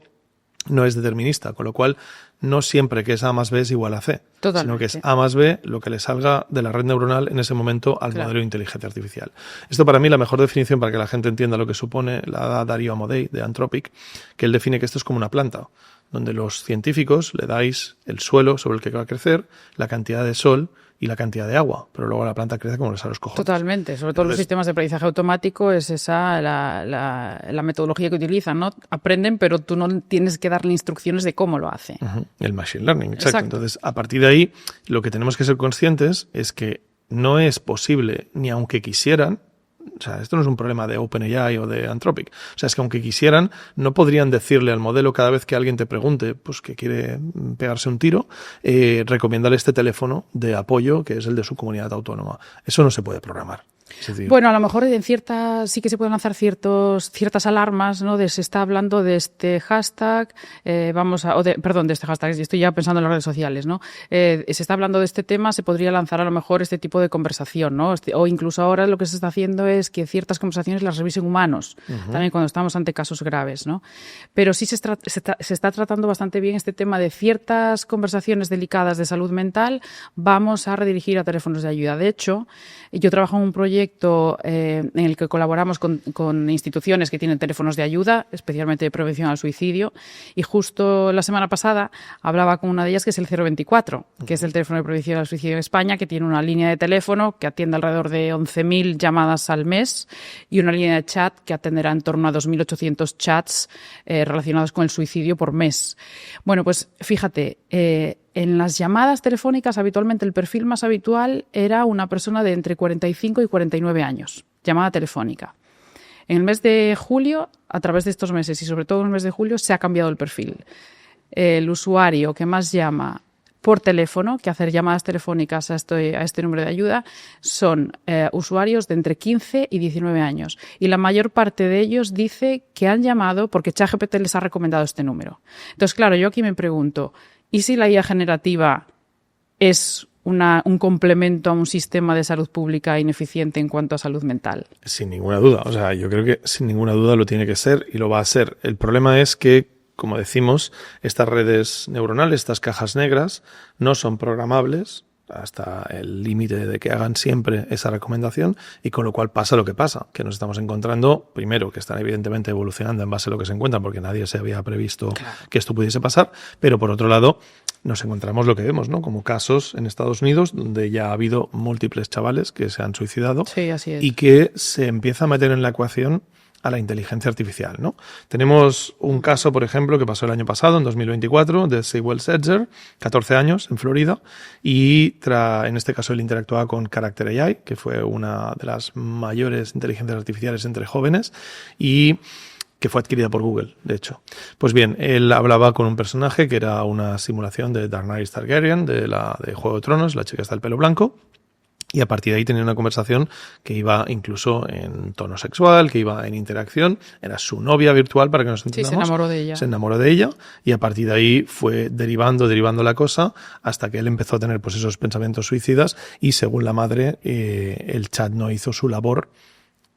no es determinista, con lo cual no siempre que es A más B es igual a C, sino que es A más B lo que le salga de la red neuronal en ese momento al modelo de inteligencia artificial. Esto para mí la mejor definición para que la gente entienda lo que supone la da Darío Amodei de Anthropic, que él define que esto es como una planta, donde los científicos le dais el suelo sobre el que va a crecer, la cantidad de sol y la cantidad de agua, pero luego la planta crece como les sale los cojones. Totalmente, sobre todo los sistemas de aprendizaje automático es esa la metodología que utilizan, ¿no? Aprenden, pero tú no tienes que darle instrucciones de cómo lo hace. El machine learning, exacto. Entonces, a partir de ahí, lo que tenemos que ser conscientes es que no es posible, ni aunque quisieran, o sea, esto no es un problema de OpenAI o de Anthropic. O sea, es que aunque quisieran, no podrían decirle al modelo cada vez que alguien te pregunte pues que quiere pegarse un tiro, recomendarle este teléfono de apoyo que es el de su comunidad autónoma. Eso no se puede programar. Bueno, a lo mejor sí que se pueden lanzar ciertas alarmas, ¿no? Se está hablando de este hashtag, de este hashtag, estoy ya pensando en las redes sociales, ¿no? Se está hablando de este tema, se podría lanzar a lo mejor este tipo de conversación, ¿no? O incluso ahora lo que se está haciendo es que ciertas conversaciones las revisen humanos, también cuando estamos ante casos graves, ¿no? Pero sí se está tratando bastante bien este tema de ciertas conversaciones delicadas de salud mental, vamos a redirigir a teléfonos de ayuda. De hecho, yo trabajo en un proyecto en el que colaboramos con instituciones que tienen teléfonos de ayuda, especialmente de prevención al suicidio, y justo la semana pasada hablaba con una de ellas que es el 024, que es el teléfono de prevención al suicidio en España, que tiene una línea de teléfono que atiende alrededor de 11.000 llamadas al mes y una línea de chat que atenderá en torno a 2.800 chats relacionados con el suicidio por mes. Bueno, pues fíjate, en las llamadas telefónicas habitualmente el perfil más habitual era una persona de entre 45 y 49 años, llamada telefónica. En el mes de julio, a través de estos meses y sobre todo en el mes de julio, se ha cambiado el perfil. El usuario que más llama por teléfono, que hacer llamadas telefónicas a este número de ayuda, son usuarios de entre 15 y 19 años. Y la mayor parte de ellos dice que han llamado porque ChatGPT les ha recomendado este número. Entonces, claro, yo aquí me pregunto, ¿y si la IA generativa es un complemento a un sistema de salud pública ineficiente en cuanto a salud mental? Sin ninguna duda. O sea, yo creo que sin ninguna duda lo tiene que ser y lo va a ser. El problema es que, como decimos, estas redes neuronales, estas cajas negras, no son programables hasta el límite de que hagan siempre esa recomendación y con lo cual pasa lo que pasa, que nos estamos encontrando, primero, que están evidentemente evolucionando en base a lo que se encuentran porque nadie se había previsto que esto pudiese pasar, pero por otro lado nos encontramos lo que vemos, ¿no? Como casos en Estados Unidos donde ya ha habido múltiples chavales que se han suicidado. Sí, así es. Y que se empieza a meter en la ecuación a la inteligencia artificial, ¿no? Tenemos un caso, por ejemplo, que pasó el año pasado, en 2024, de Sewell Setzer, 14 años, en Florida, y en este caso él interactuaba con Character AI, que fue una de las mayores inteligencias artificiales entre jóvenes, y que fue adquirida por Google, de hecho. Pues bien, él hablaba con un personaje que era una simulación de Daenerys Targaryen, de Juego de Tronos, la chica está del pelo blanco, y a partir de ahí tenía una conversación que iba incluso en tono sexual, que iba en interacción. Era su novia virtual, para que nos entendamos. Sí, se enamoró de ella. Se enamoró de ella y a partir de ahí fue derivando la cosa hasta que él empezó a tener pues esos pensamientos suicidas y según la madre el chat no hizo su labor,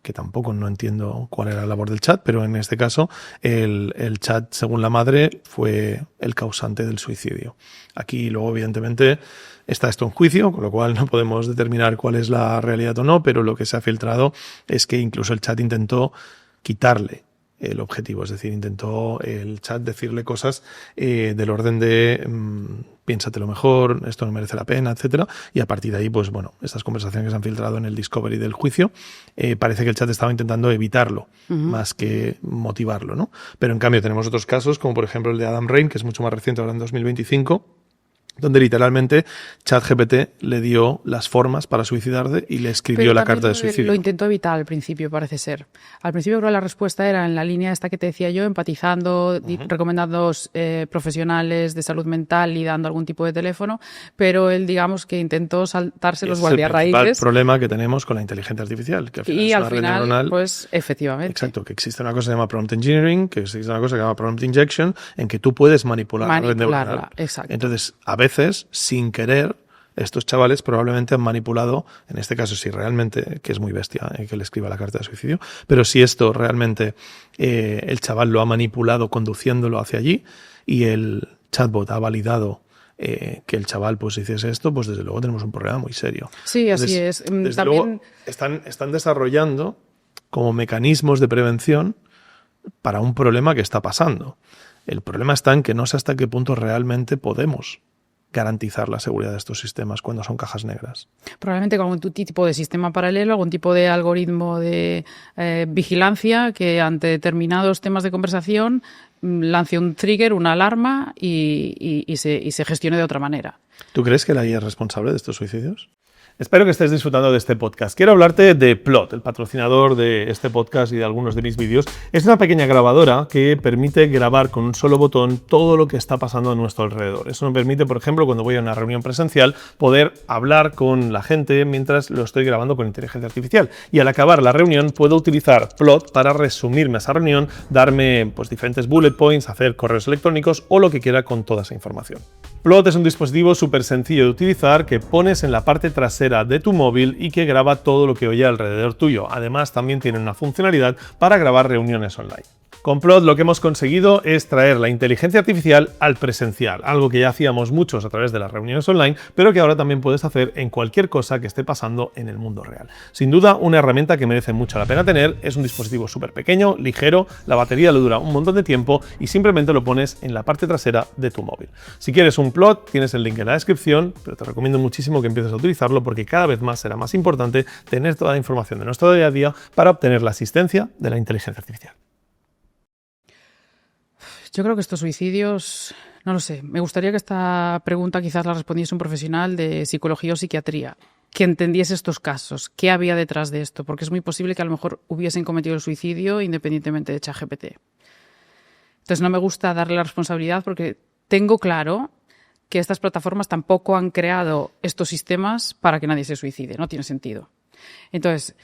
que tampoco no entiendo cuál era la labor del chat, pero en este caso el chat, según la madre, fue el causante del suicidio. Aquí luego, evidentemente, está esto en juicio, con lo cual no podemos determinar cuál es la realidad o no, pero lo que se ha filtrado es que incluso el chat intentó quitarle el objetivo, es decir, intentó el chat decirle cosas del orden de piénsatelo mejor, esto no merece la pena, etcétera, y a partir de ahí, pues bueno, estas conversaciones que se han filtrado en el discovery del juicio, parece que el chat estaba intentando evitarlo, más que motivarlo, ¿no? Pero en cambio tenemos otros casos, como por ejemplo el de Adam Rein, que es mucho más reciente, ahora en 2025, donde literalmente ChatGPT le dio las formas para suicidarse y le escribió la carta de suicidio. Lo intentó evitar al principio, parece ser. Al principio creo que la respuesta era en la línea esta que te decía yo, empatizando, recomendando profesionales de salud mental y dando algún tipo de teléfono, pero él, digamos, que intentó saltarse los guardiarraíces. Es el principal problema que tenemos con la inteligencia artificial, que al final es una red neuronal. Pues, efectivamente. Exacto, que existe una cosa que se llama prompt engineering, que existe una cosa que se llama prompt injection, en que tú puedes manipular la red neuronal. Exacto. Entonces, a veces, sin querer, estos chavales probablemente han manipulado, en este caso sí realmente, que es muy bestia que le escriba la carta de suicidio, pero si esto realmente el chaval lo ha manipulado conduciéndolo hacia allí y el chatbot ha validado que el chaval pues hiciese esto, pues desde luego tenemos un problema muy serio. Sí, así es. Desde También luego están desarrollando como mecanismos de prevención para un problema que está pasando. El problema está en que no sé hasta qué punto realmente podemos garantizar la seguridad de estos sistemas cuando son cajas negras. Probablemente con algún tipo de sistema paralelo, algún tipo de algoritmo de vigilancia que ante determinados temas de conversación lance un trigger, una alarma y se gestione de otra manera. ¿Tú crees que la IA es responsable de estos suicidios? Espero que estés disfrutando de este podcast. Quiero hablarte de Plot, el patrocinador de este podcast y de algunos de mis vídeos. Es una pequeña grabadora que permite grabar con un solo botón todo lo que está pasando a nuestro alrededor. Eso me permite, por ejemplo, cuando voy a una reunión presencial, poder hablar con la gente mientras lo estoy grabando con inteligencia artificial. Y al acabar la reunión puedo utilizar Plot para resumirme esa reunión, darme pues, diferentes bullet points, hacer correos electrónicos o lo que quiera con toda esa información. Plot es un dispositivo súper sencillo de utilizar que pones en la parte trasera de tu móvil y que graba todo lo que oye alrededor tuyo. Además, también tiene una funcionalidad para grabar reuniones online. Con Plot lo que hemos conseguido es traer la inteligencia artificial al presencial, algo que ya hacíamos muchos a través de las reuniones online, pero que ahora también puedes hacer en cualquier cosa que esté pasando en el mundo real. Sin duda, una herramienta que merece mucho la pena tener, es un dispositivo súper pequeño, ligero, la batería le dura un montón de tiempo y simplemente lo pones en la parte trasera de tu móvil. Si quieres un Plot, tienes el link en la descripción, pero te recomiendo muchísimo que empieces a utilizarlo porque cada vez más será más importante tener toda la información de nuestro día a día para obtener la asistencia de la inteligencia artificial. Yo creo que estos suicidios, no lo sé, me gustaría que esta pregunta quizás la respondiese un profesional de psicología o psiquiatría, que entendiese estos casos, qué había detrás de esto, porque es muy posible que a lo mejor hubiesen cometido el suicidio independientemente de ChatGPT. Entonces no me gusta darle la responsabilidad porque tengo claro que estas plataformas tampoco han creado estos sistemas para que nadie se suicide, no tiene sentido. Entonces,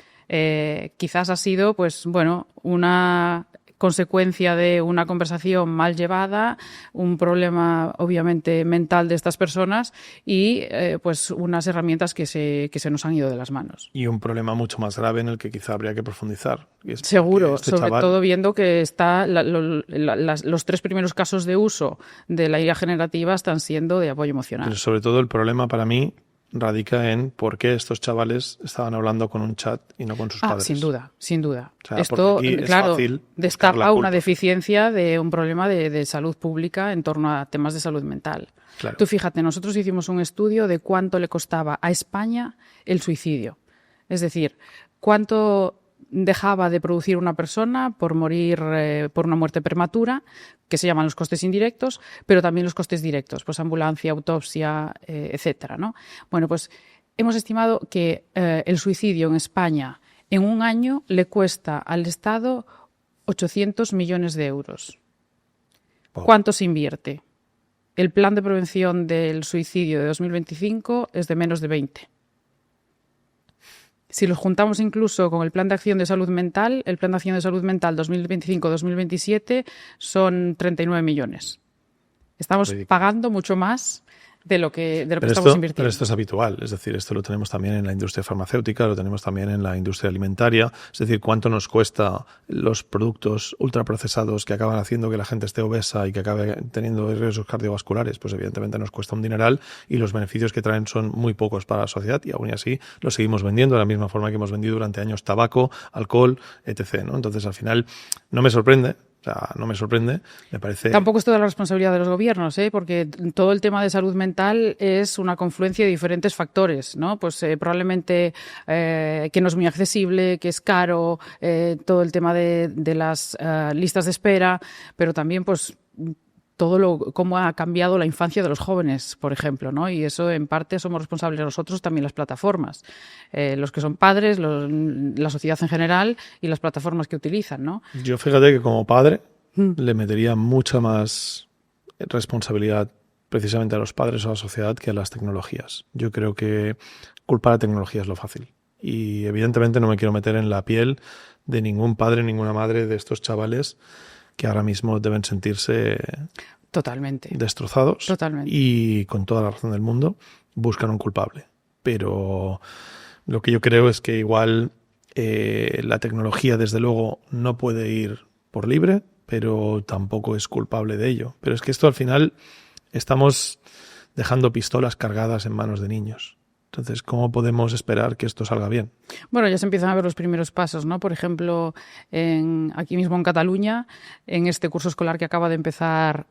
quizás ha sido, pues bueno, una consecuencia de una conversación mal llevada, un problema obviamente mental de estas personas y pues unas herramientas que se nos han ido de las manos. Y un problema mucho más grave en el que quizá habría que profundizar. Seguro, sobre todo viendo que está los 3 primeros casos de uso de la IA generativa están siendo de apoyo emocional. Pero sobre todo el problema para mí radica en por qué estos chavales estaban hablando con un chat y no con sus padres. Sin duda, sin duda. O sea, esto, claro, destapa una deficiencia de un problema de salud pública en torno a temas de salud mental. Claro. Tú fíjate, nosotros hicimos un estudio de cuánto le costaba a España el suicidio. Es decir, cuánto dejaba de producir una persona por morir por una muerte prematura, que se llaman los costes indirectos, pero también los costes directos, pues ambulancia, autopsia, etcétera, ¿no? Bueno, pues hemos estimado que el suicidio en España en un año le cuesta al Estado 800 millones de euros. Wow. ¿Cuánto se invierte? El plan de prevención del suicidio de 2025 es de menos de 20. Si los juntamos incluso con el Plan de Acción de Salud Mental, el Plan de Acción de Salud Mental 2025-2027 son 39 millones. Estamos pagando mucho más de lo que estamos invirtiendo. Pero esto es habitual, es decir, esto lo tenemos también en la industria farmacéutica, lo tenemos también en la industria alimentaria, es decir, cuánto nos cuesta los productos ultraprocesados que acaban haciendo que la gente esté obesa y que acabe teniendo riesgos cardiovasculares, pues evidentemente nos cuesta un dineral y los beneficios que traen son muy pocos para la sociedad y aún así los seguimos vendiendo de la misma forma que hemos vendido durante años tabaco, alcohol, etc., ¿no? Entonces, al final, no me sorprende. O sea, no me sorprende, me parece... Tampoco es toda la responsabilidad de los gobiernos, porque todo el tema de salud mental es una confluencia de diferentes factores, ¿no? Pues probablemente que no es muy accesible, que es caro, todo el tema de las listas de espera, pero también pues cómo ha cambiado la infancia de los jóvenes, por ejemplo, ¿no? Y eso en parte somos responsables nosotros, también las plataformas, los que son padres, la sociedad en general y las plataformas que utilizan, ¿no? Yo fíjate que como padre le metería mucha más responsabilidad precisamente a los padres o a la sociedad que a las tecnologías. Yo creo que culpar a tecnología es lo fácil. Y evidentemente no me quiero meter en la piel de ningún padre, ninguna madre de estos chavales que ahora mismo deben sentirse totalmente destrozados. Totalmente. Y con toda la razón del mundo buscan un culpable. Pero lo que yo creo es que igual la tecnología desde luego no puede ir por libre, pero tampoco es culpable de ello. Pero es que esto al final estamos dejando pistolas cargadas en manos de niños. Entonces, ¿cómo podemos esperar que esto salga bien? Bueno, ya se empiezan a ver los primeros pasos, ¿no? Por ejemplo, aquí mismo en Cataluña, en este curso escolar que acaba de empezar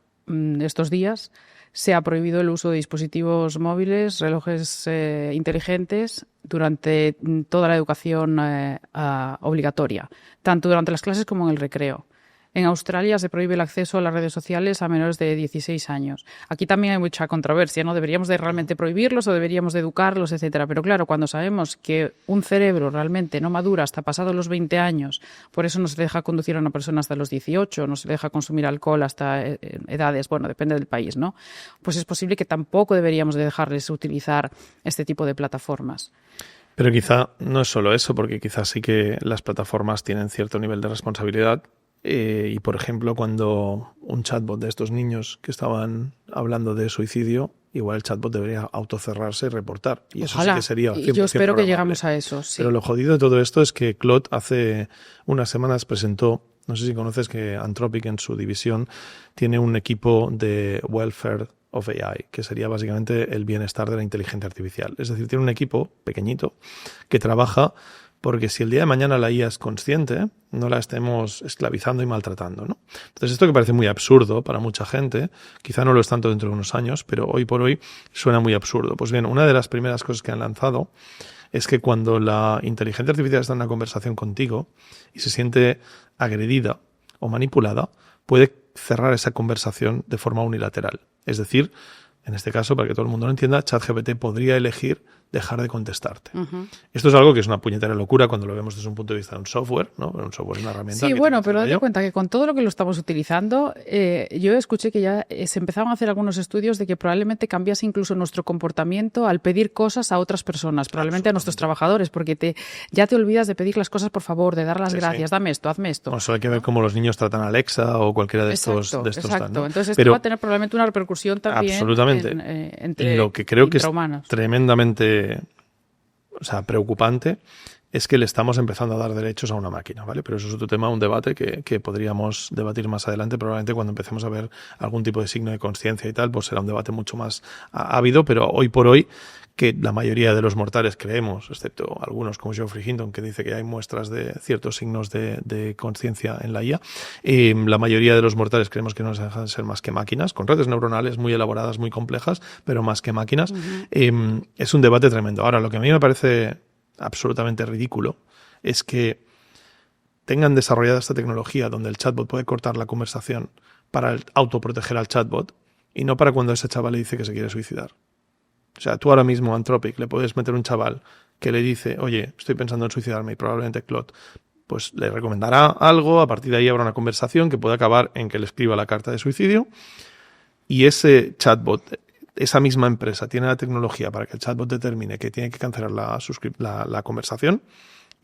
estos días, se ha prohibido el uso de dispositivos móviles, relojes inteligentes durante toda la educación obligatoria, tanto durante las clases como en el recreo. En Australia se prohíbe el acceso a las redes sociales a menores de 16 años. Aquí también hay mucha controversia, ¿no? ¿Deberíamos de realmente prohibirlos o deberíamos de educarlos, etcétera? Pero claro, cuando sabemos que un cerebro realmente no madura hasta pasados los 20 años, por eso no se deja conducir a una persona hasta los 18, no se deja consumir alcohol hasta edades, bueno, depende del país, ¿no? Pues es posible que tampoco deberíamos de dejarles utilizar este tipo de plataformas. Pero quizá no es solo eso, porque quizás sí que las plataformas tienen cierto nivel de responsabilidad. Y, por ejemplo, cuando un chatbot de estos niños que estaban hablando de suicidio, igual el chatbot debería autocerrarse y reportar. Y eso ojalá. Sí que sería 100% yo espero que programable. llegamos a eso, sí. Pero lo jodido de todo esto es que Claude hace unas semanas presentó, no sé si conoces que Anthropic en su división tiene un equipo de welfare of AI, que sería básicamente el bienestar de la inteligencia artificial. Es decir, tiene un equipo pequeñito que trabaja porque si el día de mañana la IA es consciente, no la estemos esclavizando y maltratando, ¿no? Entonces, esto que parece muy absurdo para mucha gente, quizá no lo es tanto dentro de unos años, pero hoy por hoy suena muy absurdo. Pues bien, una de las primeras cosas que han lanzado es que cuando la inteligencia artificial está en una conversación contigo y se siente agredida o manipulada, puede cerrar esa conversación de forma unilateral. Es decir, en este caso, para que todo el mundo lo entienda, ChatGPT podría elegir dejar de contestarte. Uh-huh. Esto es algo que es una puñetera locura cuando lo vemos desde un punto de vista de un software, ¿no? Un software es una herramienta. Sí, bueno, pero date cuenta que con todo lo que lo estamos utilizando, yo escuché que ya se empezaban a hacer algunos estudios de que probablemente cambiase incluso nuestro comportamiento al pedir cosas a otras personas, probablemente a nuestros trabajadores, porque ya te olvidas de pedir las cosas por favor, de dar las gracias, sí. Dame esto, hazme esto. Bueno, solo hay que ver cómo los niños tratan a Alexa o cualquiera de estos. Exacto. ¿no? Entonces esto va a tener probablemente una repercusión también. Absolutamente. Entre lo que creo que es humanos. Tremendamente preocupante es que le estamos empezando a dar derechos a una máquina, ¿vale? Pero eso es otro tema, un debate que podríamos debatir más adelante. Probablemente cuando empecemos a ver algún tipo de signo de consciencia y tal, pues será un debate mucho más ávido, pero hoy por hoy, que la mayoría de los mortales creemos, excepto algunos como Geoffrey Hinton, que dice que hay muestras de ciertos signos de conciencia en la IA, la mayoría de los mortales creemos que no dejan de ser más que máquinas, con redes neuronales muy elaboradas, muy complejas, pero más que máquinas. Uh-huh. Es un debate tremendo. Ahora, lo que a mí me parece absolutamente ridículo es que tengan desarrollada esta tecnología donde el chatbot puede cortar la conversación para autoproteger al chatbot y no para cuando ese chaval le dice que se quiere suicidar. O sea, tú ahora mismo a Anthropic le puedes meter un chaval que le dice, oye, estoy pensando en suicidarme y probablemente Claude pues le recomendará algo, a partir de ahí habrá una conversación que puede acabar en que le escriba la carta de suicidio y ese chatbot, esa misma empresa tiene la tecnología para que el chatbot determine que tiene que cancelar la conversación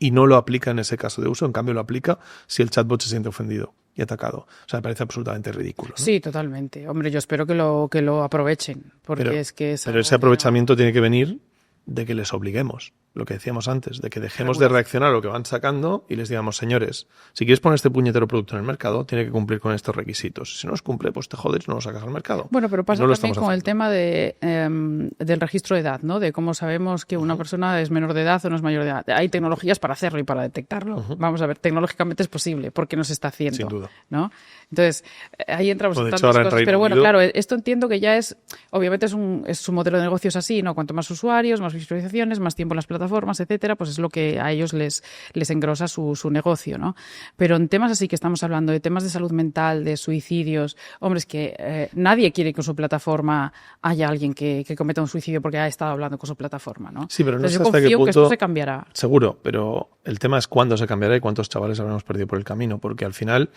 y no lo aplica en ese caso de uso, en cambio lo aplica si el chatbot se siente ofendido y atacado. O sea, me parece absolutamente ridículo, ¿no? Sí, totalmente. Hombre, yo espero que lo aprovechen, porque pero ese aprovechamiento tiene que venir de que les obliguemos, lo que decíamos antes, de que dejemos de reaccionar a lo que van sacando y les digamos, señores, si quieres poner este puñetero producto en el mercado, tiene que cumplir con estos requisitos. Si no los cumple, pues te jodes, no lo sacas al mercado. Bueno, pero pasa también con el tema del registro de edad, ¿no? De cómo sabemos que una persona es menor de edad o no es mayor de edad. Hay tecnologías para hacerlo y para detectarlo. Vamos a ver, tecnológicamente es posible, porque no se está haciendo. Sin duda. ¿No? Entonces, ahí entramos en tantas cosas. Pero bueno, claro, esto entiendo que ya es, obviamente su modelo de negocio es así, ¿no? Cuanto más usuarios, más visualizaciones, más tiempo en las plataformas, etcétera, pues es lo que a ellos les engrosa su negocio, ¿no? Pero en temas así que estamos hablando de temas de salud mental, de suicidios, hombre, es que nadie quiere que con su plataforma haya alguien que cometa un suicidio porque ha estado hablando con su plataforma, ¿no? Sí, pero no sé yo hasta confío qué punto que esto se cambiará. Seguro, pero el tema es cuándo se cambiará y cuántos chavales habremos perdido por el camino, porque al final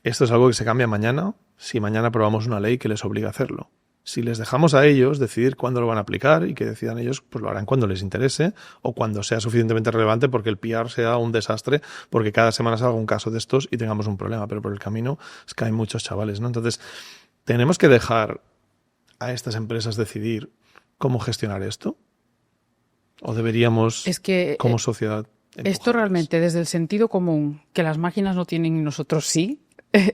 esto es algo que se cambia mañana, si mañana aprobamos una ley que les obliga a hacerlo. Si les dejamos a ellos decidir cuándo lo van a aplicar y que decidan ellos, pues lo harán cuando les interese o cuando sea suficientemente relevante porque el PR sea un desastre, porque cada semana salga un caso de estos y tengamos un problema. Pero por el camino es que hay muchos chavales, ¿no? Entonces, tenemos que dejar a estas empresas decidir cómo gestionar esto. ¿O deberíamos, como sociedad, empujarles? Esto realmente, desde el sentido común, que las máquinas no tienen y nosotros sí,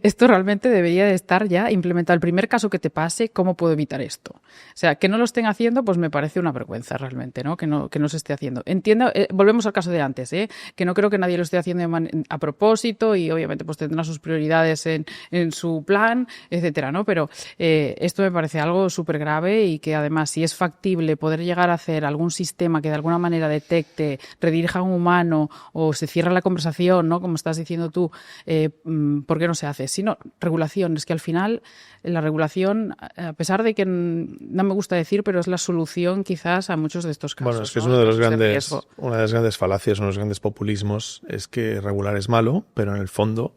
esto realmente debería de estar ya implementado. El primer caso que te pase, ¿cómo puedo evitar esto? O sea, que no lo estén haciendo, pues me parece una vergüenza realmente, ¿no? Que no se esté haciendo. Entiendo, volvemos al caso de antes, que no creo que nadie lo esté haciendo a propósito y obviamente pues tendrá sus prioridades en su plan, etcétera, ¿no? Pero esto me parece algo súper grave y que además, si es factible poder llegar a hacer algún sistema que de alguna manera detecte, redirija a un humano o se cierra la conversación, ¿no? Como estás diciendo tú, ¿por qué no se hace? Sino regulación. Es que al final la regulación, a pesar de que no me gusta decir, pero es la solución quizás a muchos de estos casos. Bueno, es que ¿no? es una de las grandes falacias, uno de los grandes populismos, es que regular es malo, pero en el fondo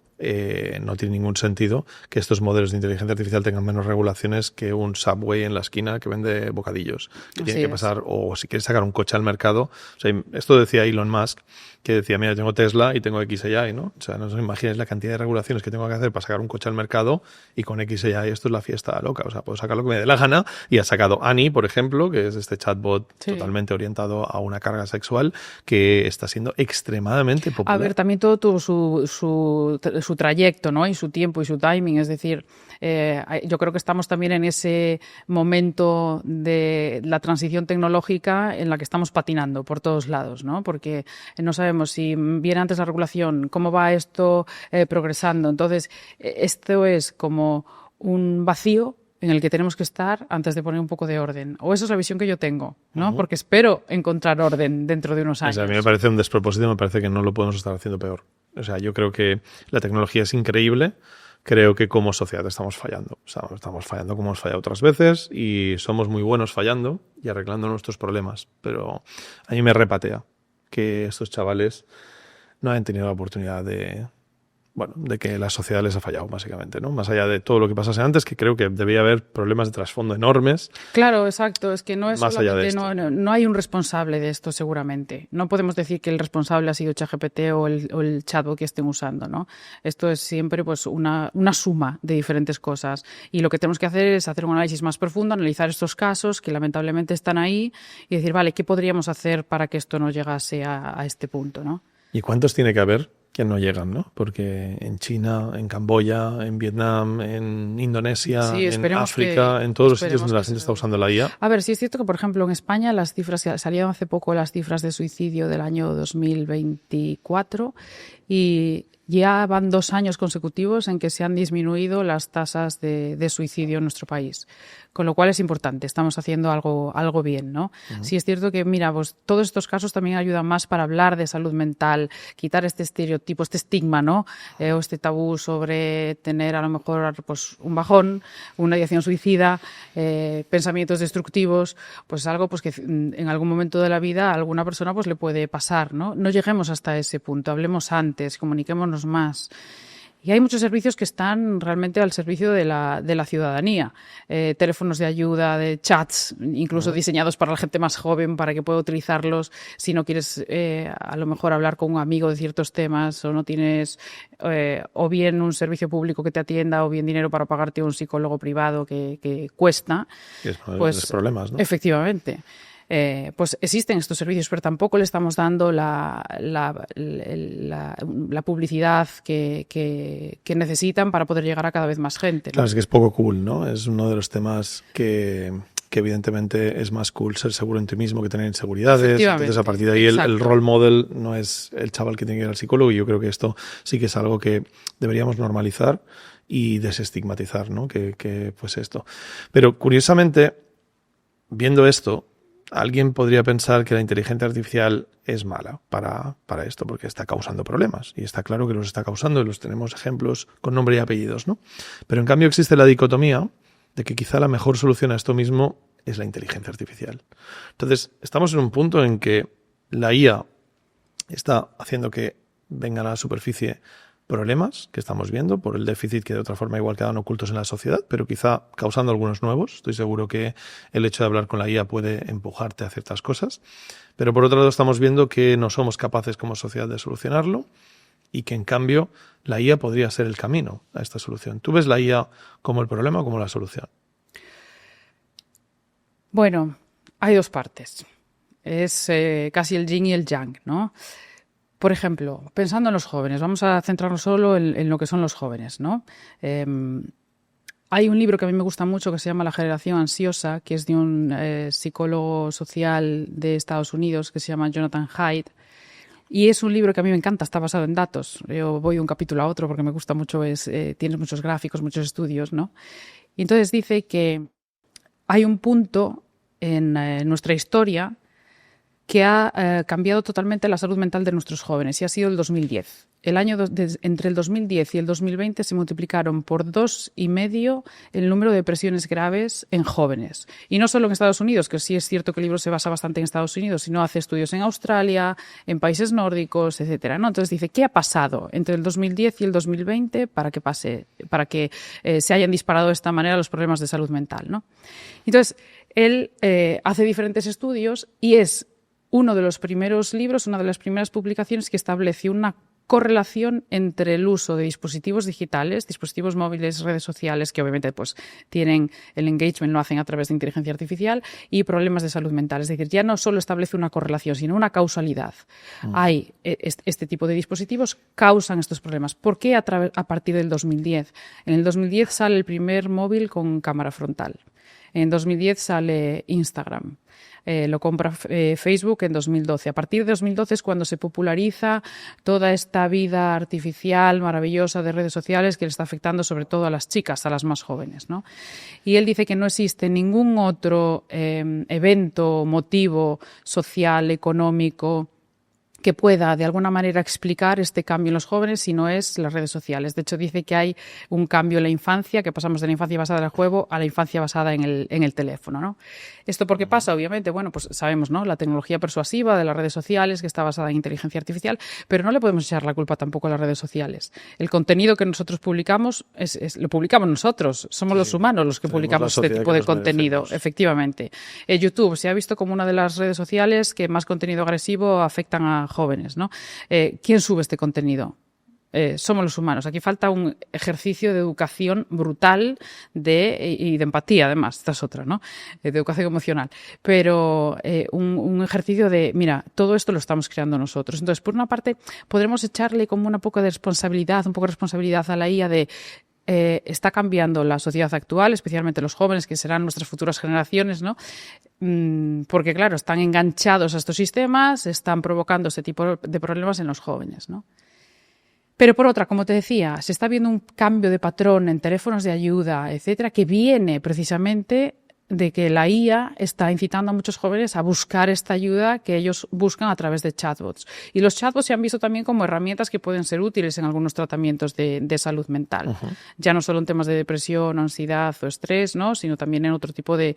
no tiene ningún sentido que estos modelos de inteligencia artificial tengan menos regulaciones que un Subway en la esquina que vende bocadillos. Que tiene que pasar, o si quieres sacar un coche al mercado. O sea, esto decía Elon Musk, que decía, mira, tengo Tesla y tengo XAI, ¿no? O sea, no os imaginéis la cantidad de regulaciones que tengo que hacer para sacar un coche al mercado y con XAI esto es la fiesta loca. O sea, puedo sacar lo que me dé la gana y ha sacado Annie, por ejemplo, que es este chatbot totalmente orientado a una carga sexual que está siendo extremadamente popular. A ver, también todo tuvo su trayecto, ¿no? Y su tiempo y su timing. Es decir, yo creo que estamos también en ese momento de la transición tecnológica en la que estamos patinando por todos lados, ¿no? Porque no sabemos si viene antes la regulación, cómo va esto progresando. Entonces, esto es como un vacío en el que tenemos que estar antes de poner un poco de orden. O esa es la visión que yo tengo, ¿no? Porque espero encontrar orden dentro de unos años. O sea, a mí me parece un despropósito, me parece que no lo podemos estar haciendo peor. O sea, yo creo que la tecnología es increíble, creo que como sociedad estamos fallando. O sea, estamos fallando como hemos fallado otras veces y somos muy buenos fallando y arreglando nuestros problemas. Pero a mí me repatea que estos chavales no hayan tenido la oportunidad de que la sociedad les ha fallado, básicamente, ¿no? Más allá de todo lo que pasase antes, que creo que debía haber problemas de trasfondo enormes. Claro, exacto. Es que no es más allá de esto. No hay un responsable de esto, seguramente. No podemos decir que el responsable ha sido ChatGPT o el chatbot que estén usando, ¿no? Esto es siempre pues una suma de diferentes cosas. Y lo que tenemos que hacer es hacer un análisis más profundo, analizar estos casos que lamentablemente están ahí y decir, vale, ¿qué podríamos hacer para que esto no llegase a este punto, ¿no? ¿Y cuántos tiene que haber que no llegan, ¿no? Porque en China, en Camboya, en Vietnam, en Indonesia, en África, en todos los sitios donde la gente está usando la IA. A ver, sí es cierto que, por ejemplo, en España las cifras, salieron hace poco las cifras de suicidio del año 2024 y ya van 2 años consecutivos en que se han disminuido las tasas de suicidio en nuestro país. Con lo cual es importante, estamos haciendo algo bien, ¿no? Sí es cierto que, mira, pues todos estos casos también ayudan más para hablar de salud mental, quitar este estereotipo, este estigma, ¿no? O este tabú sobre tener a lo mejor pues un bajón, una ideación suicida, pensamientos destructivos, pues algo pues que en algún momento de la vida a alguna persona pues le puede pasar, ¿no? No lleguemos hasta ese punto, hablemos antes, comuniquémonos más. Y hay muchos servicios que están realmente al servicio de la ciudadanía. Teléfonos de ayuda, de chats, incluso diseñados para la gente más joven, para que pueda utilizarlos si no quieres a lo mejor hablar con un amigo de ciertos temas o no tienes o bien un servicio público que te atienda o bien dinero para pagarte un psicólogo privado que cuesta. Y es uno de pues, los problemas, ¿no? Efectivamente. Pues existen estos servicios, pero tampoco le estamos dando la publicidad que necesitan para poder llegar a cada vez más gente, ¿no? Claro, es que es poco cool, ¿no? Es uno de los temas que evidentemente es más cool ser seguro en ti mismo que tener inseguridades. Entonces, a partir de ahí el role model no es el chaval que tiene que ir al psicólogo, y yo creo que esto sí que es algo que deberíamos normalizar y desestigmatizar, ¿no? Que pues esto. Pero curiosamente, viendo esto, alguien podría pensar que la inteligencia artificial es mala para esto, porque está causando problemas. Y está claro que los está causando, y los tenemos ejemplos con nombre y apellidos, ¿no? Pero en cambio existe la dicotomía de que quizá la mejor solución a esto mismo es la inteligencia artificial. Entonces, estamos en un punto en que la IA está haciendo que vengan a la superficie problemas que estamos viendo por el déficit que de otra forma igual quedan ocultos en la sociedad, pero quizá causando algunos nuevos. Estoy seguro que el hecho de hablar con la IA puede empujarte a ciertas cosas, pero por otro lado estamos viendo que no somos capaces como sociedad de solucionarlo, y que en cambio la IA podría ser el camino a esta solución. ¿Tú ves la IA como el problema o como la solución? Bueno, hay 2 partes. Es casi el yin y el yang, ¿no? Por ejemplo, pensando en los jóvenes, vamos a centrarnos solo en lo que son los jóvenes, ¿no? Hay un libro que a mí me gusta mucho que se llama La generación ansiosa, que es de un psicólogo social de Estados Unidos que se llama Jonathan Haidt. Y es un libro que a mí me encanta, está basado en datos. Yo voy de un capítulo a otro porque me gusta mucho, tienes muchos gráficos, muchos estudios, ¿no? Y entonces dice que hay un punto en nuestra historia que ha cambiado totalmente la salud mental de nuestros jóvenes, y ha sido el 2010. Entre el 2010 y el 2020 se multiplicaron por 2,5 el número de depresiones graves en jóvenes. Y no solo en Estados Unidos, que sí es cierto que el libro se basa bastante en Estados Unidos, sino hace estudios en Australia, en países nórdicos, etcétera, ¿no? Entonces dice, ¿qué ha pasado entre el 2010 y el 2020 para que se hayan disparado de esta manera los problemas de salud mental, ¿no? Entonces, él hace diferentes estudios y es uno de los primeros libros, una de las primeras publicaciones que establece una correlación entre el uso de dispositivos digitales, dispositivos móviles, redes sociales, que obviamente pues tienen el engagement, lo hacen a través de inteligencia artificial, y problemas de salud mental. Es decir, ya no solo establece una correlación, sino una causalidad. Hay este tipo de dispositivos causan estos problemas. ¿Por qué a partir del 2010? En el 2010 sale el primer móvil con cámara frontal. En 2010 sale Instagram. Lo compra Facebook en 2012. A partir de 2012 es cuando se populariza toda esta vida artificial maravillosa de redes sociales que le está afectando sobre todo a las chicas, a las más jóvenes, ¿no? Y él dice que no existe ningún otro evento, motivo social, económico, que pueda de alguna manera explicar este cambio en los jóvenes si no es las redes sociales. De hecho, dice que hay un cambio en la infancia, que pasamos de la infancia basada en el juego a la infancia basada en el teléfono, ¿no? ¿Esto por qué pasa? Obviamente, bueno, pues sabemos, ¿no? La tecnología persuasiva de las redes sociales, que está basada en inteligencia artificial, pero no le podemos echar la culpa tampoco a las redes sociales. El contenido que nosotros publicamos lo publicamos nosotros. Somos los humanos los que publicamos este tipo de contenido, merecemos. Efectivamente. YouTube se ha visto como una de las redes sociales que más contenido agresivo afectan a jóvenes, ¿no? ¿Quién sube este contenido? Somos los humanos. Aquí falta un ejercicio de educación brutal y de empatía, además, esta es otra, ¿no? De educación emocional. Pero un ejercicio de, mira, todo esto lo estamos creando nosotros. Entonces, por una parte, podremos echarle como un poco de responsabilidad a la IA de está cambiando la sociedad actual, especialmente los jóvenes, que serán nuestras futuras generaciones, ¿no? Porque, claro, están enganchados a estos sistemas, están provocando este tipo de problemas en los jóvenes, ¿no? Pero por otra, como te decía, se está viendo un cambio de patrón en teléfonos de ayuda, etcétera, que viene precisamente de que la IA está incitando a muchos jóvenes a buscar esta ayuda que ellos buscan a través de chatbots. Y los chatbots se han visto también como herramientas que pueden ser útiles en algunos tratamientos de salud mental. Ya no solo en temas de depresión, ansiedad o estrés, ¿no? Sino también en otro tipo de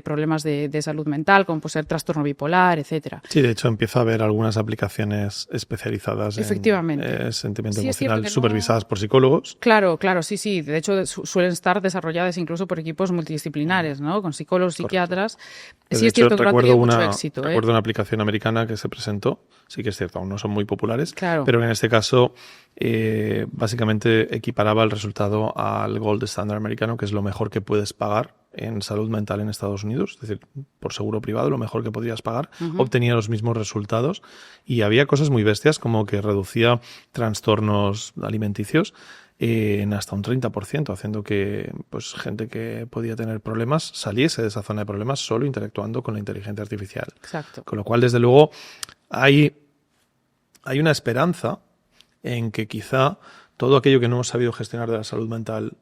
problemas de salud mental, como puede ser trastorno bipolar, etcétera. Sí, de hecho empieza a haber algunas aplicaciones especializadas Efectivamente. en sentimiento Sí, emocional, supervisadas por psicólogos. Claro, sí. De hecho, suelen estar desarrolladas incluso por equipos multidisciplinares, ¿no? Con psicólogos, psiquiatras. Sí, es cierto que no ha tenido mucho éxito. Recuerdo una aplicación americana que se presentó, sí que es cierto, aún no son muy populares, claro, pero en este caso básicamente equiparaba el resultado al Gold Standard americano, que es lo mejor que puedes pagar en salud mental en Estados Unidos, es decir, por seguro privado, lo mejor que podrías pagar, obtenía los mismos resultados y había cosas muy bestias como que reducía trastornos alimenticios en hasta un 30%, haciendo que pues gente que podía tener problemas saliese de esa zona de problemas solo interactuando con la inteligencia artificial. Exacto. Con lo cual, desde luego, hay una esperanza en que quizá todo aquello que no hemos sabido gestionar de la salud mental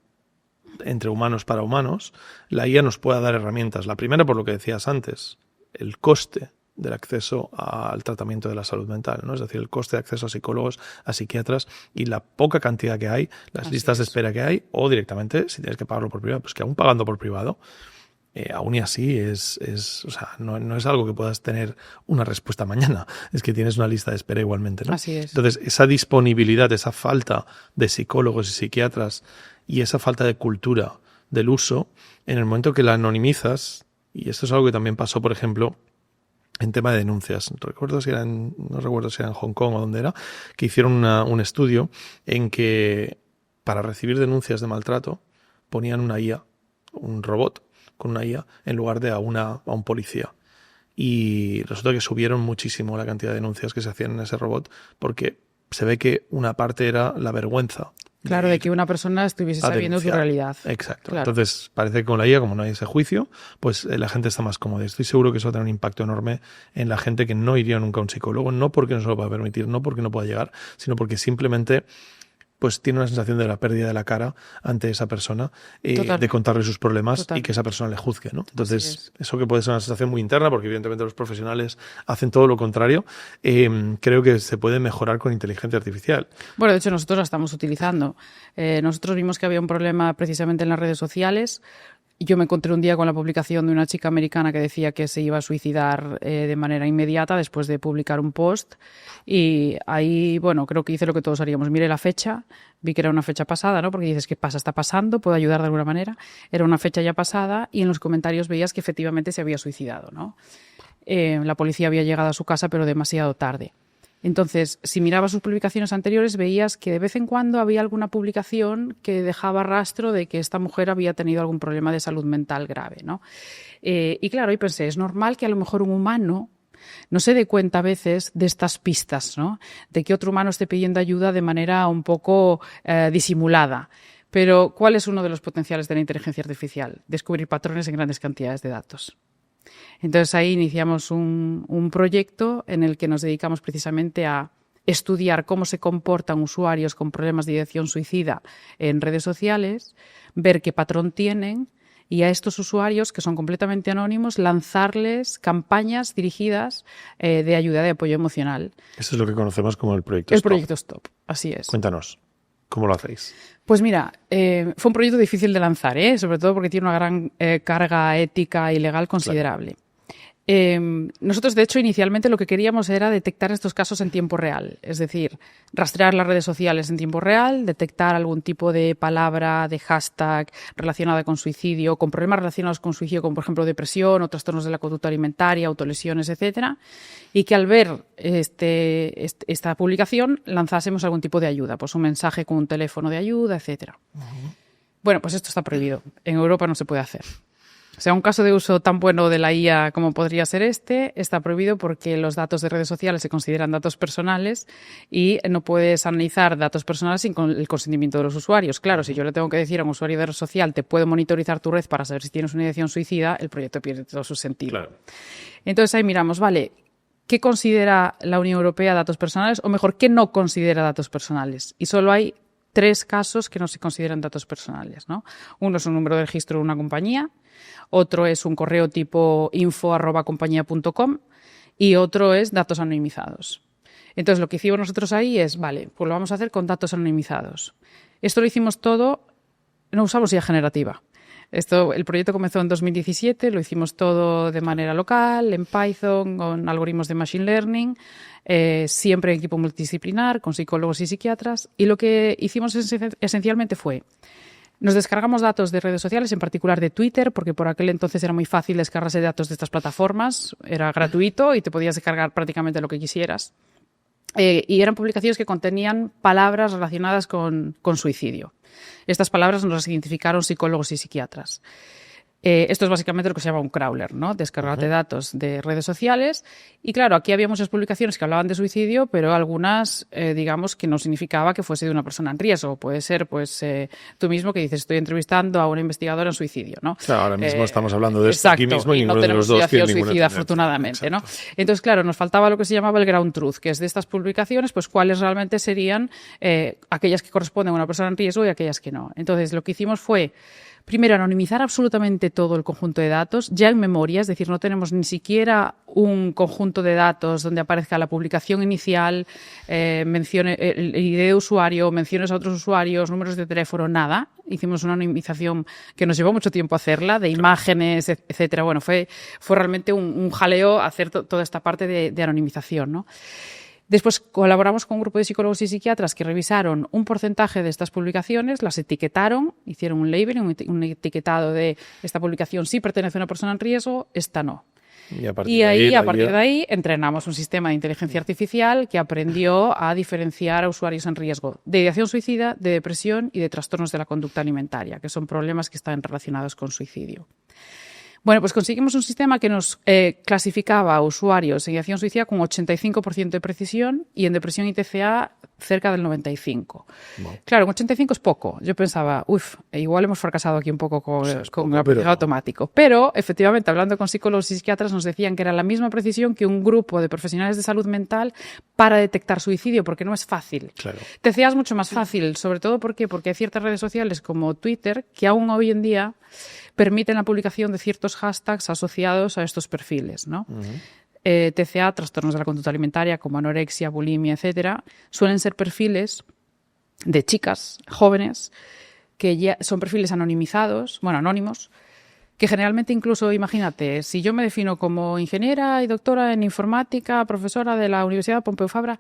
entre humanos para humanos, la IA nos pueda dar herramientas. La primera, por lo que decías antes, el coste del acceso al tratamiento de la salud mental, ¿no? Es decir, el coste de acceso a psicólogos, a psiquiatras y la poca cantidad que hay, las listas de espera que hay, o directamente, si tienes que pagarlo por privado, pues que aún pagando por privado, aún y así o sea, no es algo que puedas tener una respuesta mañana, es que tienes una lista de espera igualmente, ¿no? Así es. Entonces, esa disponibilidad, esa falta de psicólogos y psiquiatras y esa falta de cultura del uso, en el momento que la anonimizas, y esto es algo que también pasó, por ejemplo, en tema de denuncias. No recuerdo si era en Hong Kong o dónde era, que hicieron un estudio en que para recibir denuncias de maltrato ponían una IA, un robot con una IA, en lugar de a un policía. Y resulta que subieron muchísimo la cantidad de denuncias que se hacían en ese robot porque se ve que una parte era la vergüenza. Claro, de que una persona estuviese sabiendo su realidad. Exacto. Claro. Entonces, parece que con la IA, como no hay ese juicio, pues la gente está más cómoda. Estoy seguro que eso va a tener un impacto enorme en la gente que no iría nunca a un psicólogo, no porque no se lo pueda permitir, no porque no pueda llegar, sino porque simplemente pues tiene una sensación de la pérdida de la cara ante esa persona, de contarle sus problemas y que esa persona le juzgue, ¿no? Entonces, eso que puede ser una sensación muy interna, porque evidentemente los profesionales hacen todo lo contrario, creo que se puede mejorar con inteligencia artificial. Bueno, de hecho nosotros la estamos utilizando. Nosotros vimos que había un problema precisamente en las redes sociales. Yo me encontré un día con la publicación de una chica americana que decía que se iba a suicidar de manera inmediata después de publicar un post y ahí, bueno, creo que hice lo que todos haríamos. Miré la fecha, vi que era una fecha pasada, ¿no? Porque dices, ¿qué pasa? ¿Está pasando? ¿Puedo ayudar de alguna manera? Era una fecha ya pasada y en los comentarios veías que efectivamente se había suicidado, ¿no? La policía había llegado a su casa pero demasiado tarde. Entonces, si mirabas sus publicaciones anteriores, veías que de vez en cuando había alguna publicación que dejaba rastro de que esta mujer había tenido algún problema de salud mental grave, ¿no? Y claro, y pensé, es normal que a lo mejor un humano no se dé cuenta a veces de estas pistas, ¿no? De que otro humano esté pidiendo ayuda de manera un poco disimulada. Pero, ¿cuál es uno de los potenciales de la inteligencia artificial? Descubrir patrones en grandes cantidades de datos. Entonces ahí iniciamos un proyecto en el que nos dedicamos precisamente a estudiar cómo se comportan usuarios con problemas de ideación suicida en redes sociales, ver qué patrón tienen y a estos usuarios, que son completamente anónimos, lanzarles campañas dirigidas de ayuda, de apoyo emocional. Eso es lo que conocemos como el proyecto Stop. El proyecto Stop, así es. Cuéntanos, ¿cómo lo hacéis? Pues mira, fue un proyecto difícil de lanzar, sobre todo porque tiene una gran carga ética y legal considerable. Claro. Nosotros, de hecho, inicialmente lo que queríamos era detectar estos casos en tiempo real, es decir, rastrear las redes sociales en tiempo real, detectar algún tipo de palabra, de hashtag relacionada con suicidio, con problemas relacionados con suicidio, como por ejemplo depresión o trastornos de la conducta alimentaria, autolesiones, etcétera, y que al ver esta publicación lanzásemos algún tipo de ayuda, pues un mensaje con un teléfono de ayuda, etcétera. Bueno, pues esto está prohibido. En Europa no se puede hacer. O sea, un caso de uso tan bueno de la IA como podría ser está prohibido porque los datos de redes sociales se consideran datos personales y no puedes analizar datos personales sin el consentimiento de los usuarios. Claro, si yo le tengo que decir a un usuario de red social, te puedo monitorizar tu red para saber si tienes una ideación suicida, el proyecto pierde todo su sentido. Claro. Entonces ahí miramos, vale, ¿qué considera la Unión Europea datos personales? O mejor, ¿qué no considera datos personales? Y solo hay 3 casos que no se consideran datos personales, ¿no? Uno es un número de registro de una compañía, otro es un correo tipo info@compañía.com y otro es datos anonimizados. Entonces, lo que hicimos nosotros ahí es, vale, pues lo vamos a hacer con datos anonimizados. Esto lo hicimos todo, no usamos IA generativa. El proyecto comenzó en 2017, lo hicimos todo de manera local, en Python, con algoritmos de Machine Learning, siempre en equipo multidisciplinar, con psicólogos y psiquiatras. Y lo que hicimos esencialmente fue, nos descargamos datos de redes sociales, en particular de Twitter, porque por aquel entonces era muy fácil descargarse datos de estas plataformas, era gratuito y te podías descargar prácticamente lo que quisieras. Y eran publicaciones que contenían palabras relacionadas con suicidio. Estas palabras nos las identificaron psicólogos y psiquiatras. Esto es básicamente lo que se llama un crawler, ¿no? Descargarte datos de redes sociales. Y claro, aquí había muchas publicaciones que hablaban de suicidio, pero algunas, digamos, que no significaba que fuese de una persona en riesgo. Puede ser, pues, tú mismo que dices, estoy entrevistando a una investigadora en suicidio, ¿no? Claro, ahora mismo estamos hablando de esto aquí mismo y ninguno de los dos tiene ninguna suicida, afortunadamente, ¿no? Entonces, claro, nos faltaba lo que se llamaba el ground truth, que es de estas publicaciones, pues, cuáles realmente serían aquellas que corresponden a una persona en riesgo y aquellas que no. Entonces, lo que hicimos fue, primero, anonimizar absolutamente todo el conjunto de datos, ya en memoria, es decir, no tenemos ni siquiera un conjunto de datos donde aparezca la publicación inicial, menciones, el ID de usuario, menciones a otros usuarios, números de teléfono, nada. Hicimos una anonimización que nos llevó mucho tiempo hacerla, de imágenes, etcétera. Bueno, fue realmente un jaleo hacer toda esta parte de anonimización, ¿no? Después colaboramos con un grupo de psicólogos y psiquiatras que revisaron un porcentaje de estas publicaciones, las etiquetaron, hicieron un labeling, un etiquetado de esta publicación sí pertenece a una persona en riesgo, esta no. Y a partir de ahí entrenamos un sistema de inteligencia artificial que aprendió a diferenciar a usuarios en riesgo de ideación suicida, de depresión y de trastornos de la conducta alimentaria, que son problemas que están relacionados con suicidio. Bueno, pues conseguimos un sistema que nos clasificaba a usuarios en ideación suicida con 85% de precisión y en depresión y TCA cerca del 95%. Wow. Claro, un 85 es poco. Yo pensaba, igual hemos fracasado aquí un poco con el aprendizaje automático. Pero, efectivamente, hablando con psicólogos y psiquiatras, nos decían que era la misma precisión que un grupo de profesionales de salud mental para detectar suicidio, porque no es fácil. Claro. TCA es mucho más fácil, sobre todo porque hay ciertas redes sociales como Twitter que aún hoy en día permiten la publicación de ciertos hashtags asociados a estos perfiles, ¿no? TCA, trastornos de la conducta alimentaria como anorexia, bulimia, etcétera, suelen ser perfiles de chicas jóvenes que ya son perfiles anonimizados, anónimos, que generalmente incluso, imagínate, si yo me defino como ingeniera y doctora en informática, profesora de la Universidad Pompeu Fabra,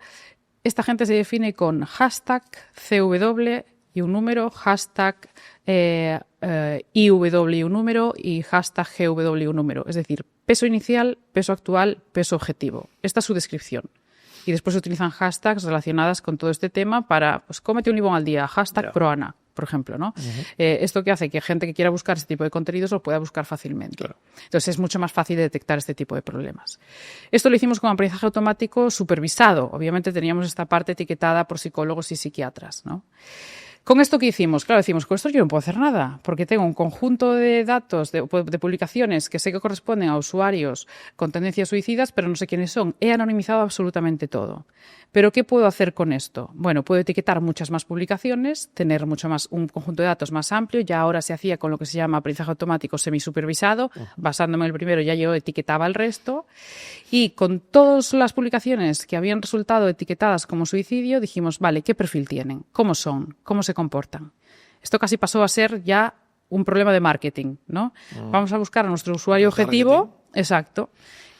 esta gente se define con hashtag CW y un número, hashtag IW y un número y hashtag GW y un número. Es decir, peso inicial, peso actual, peso objetivo. Esta es su descripción. Y después se utilizan hashtags relacionadas con todo este tema para, pues, cómete un ibón al día, hashtag proana, por ejemplo, ¿no? Esto que hace que gente que quiera buscar este tipo de contenidos lo pueda buscar fácilmente. Claro. Entonces es mucho más fácil de detectar este tipo de problemas. Esto lo hicimos con aprendizaje automático supervisado. Obviamente teníamos esta parte etiquetada por psicólogos y psiquiatras, ¿no? ¿Con esto qué hicimos? Claro, decimos, con esto yo no puedo hacer nada, porque tengo un conjunto de datos, de publicaciones que sé que corresponden a usuarios con tendencias suicidas, pero no sé quiénes son. He anonimizado absolutamente todo. ¿Pero qué puedo hacer con esto? Bueno, puedo etiquetar muchas más publicaciones, tener mucho más, un conjunto de datos más amplio. Ya ahora se hacía con lo que se llama aprendizaje automático semisupervisado. Basándome en el primero, ya yo etiquetaba el resto. Y con todas las publicaciones que habían resultado etiquetadas como suicidio, dijimos, vale, ¿qué perfil tienen? ¿Cómo son? ¿Cómo se comportan? Esto casi pasó a ser ya un problema de marketing, ¿no? Vamos a buscar a nuestro usuario objetivo. Exacto.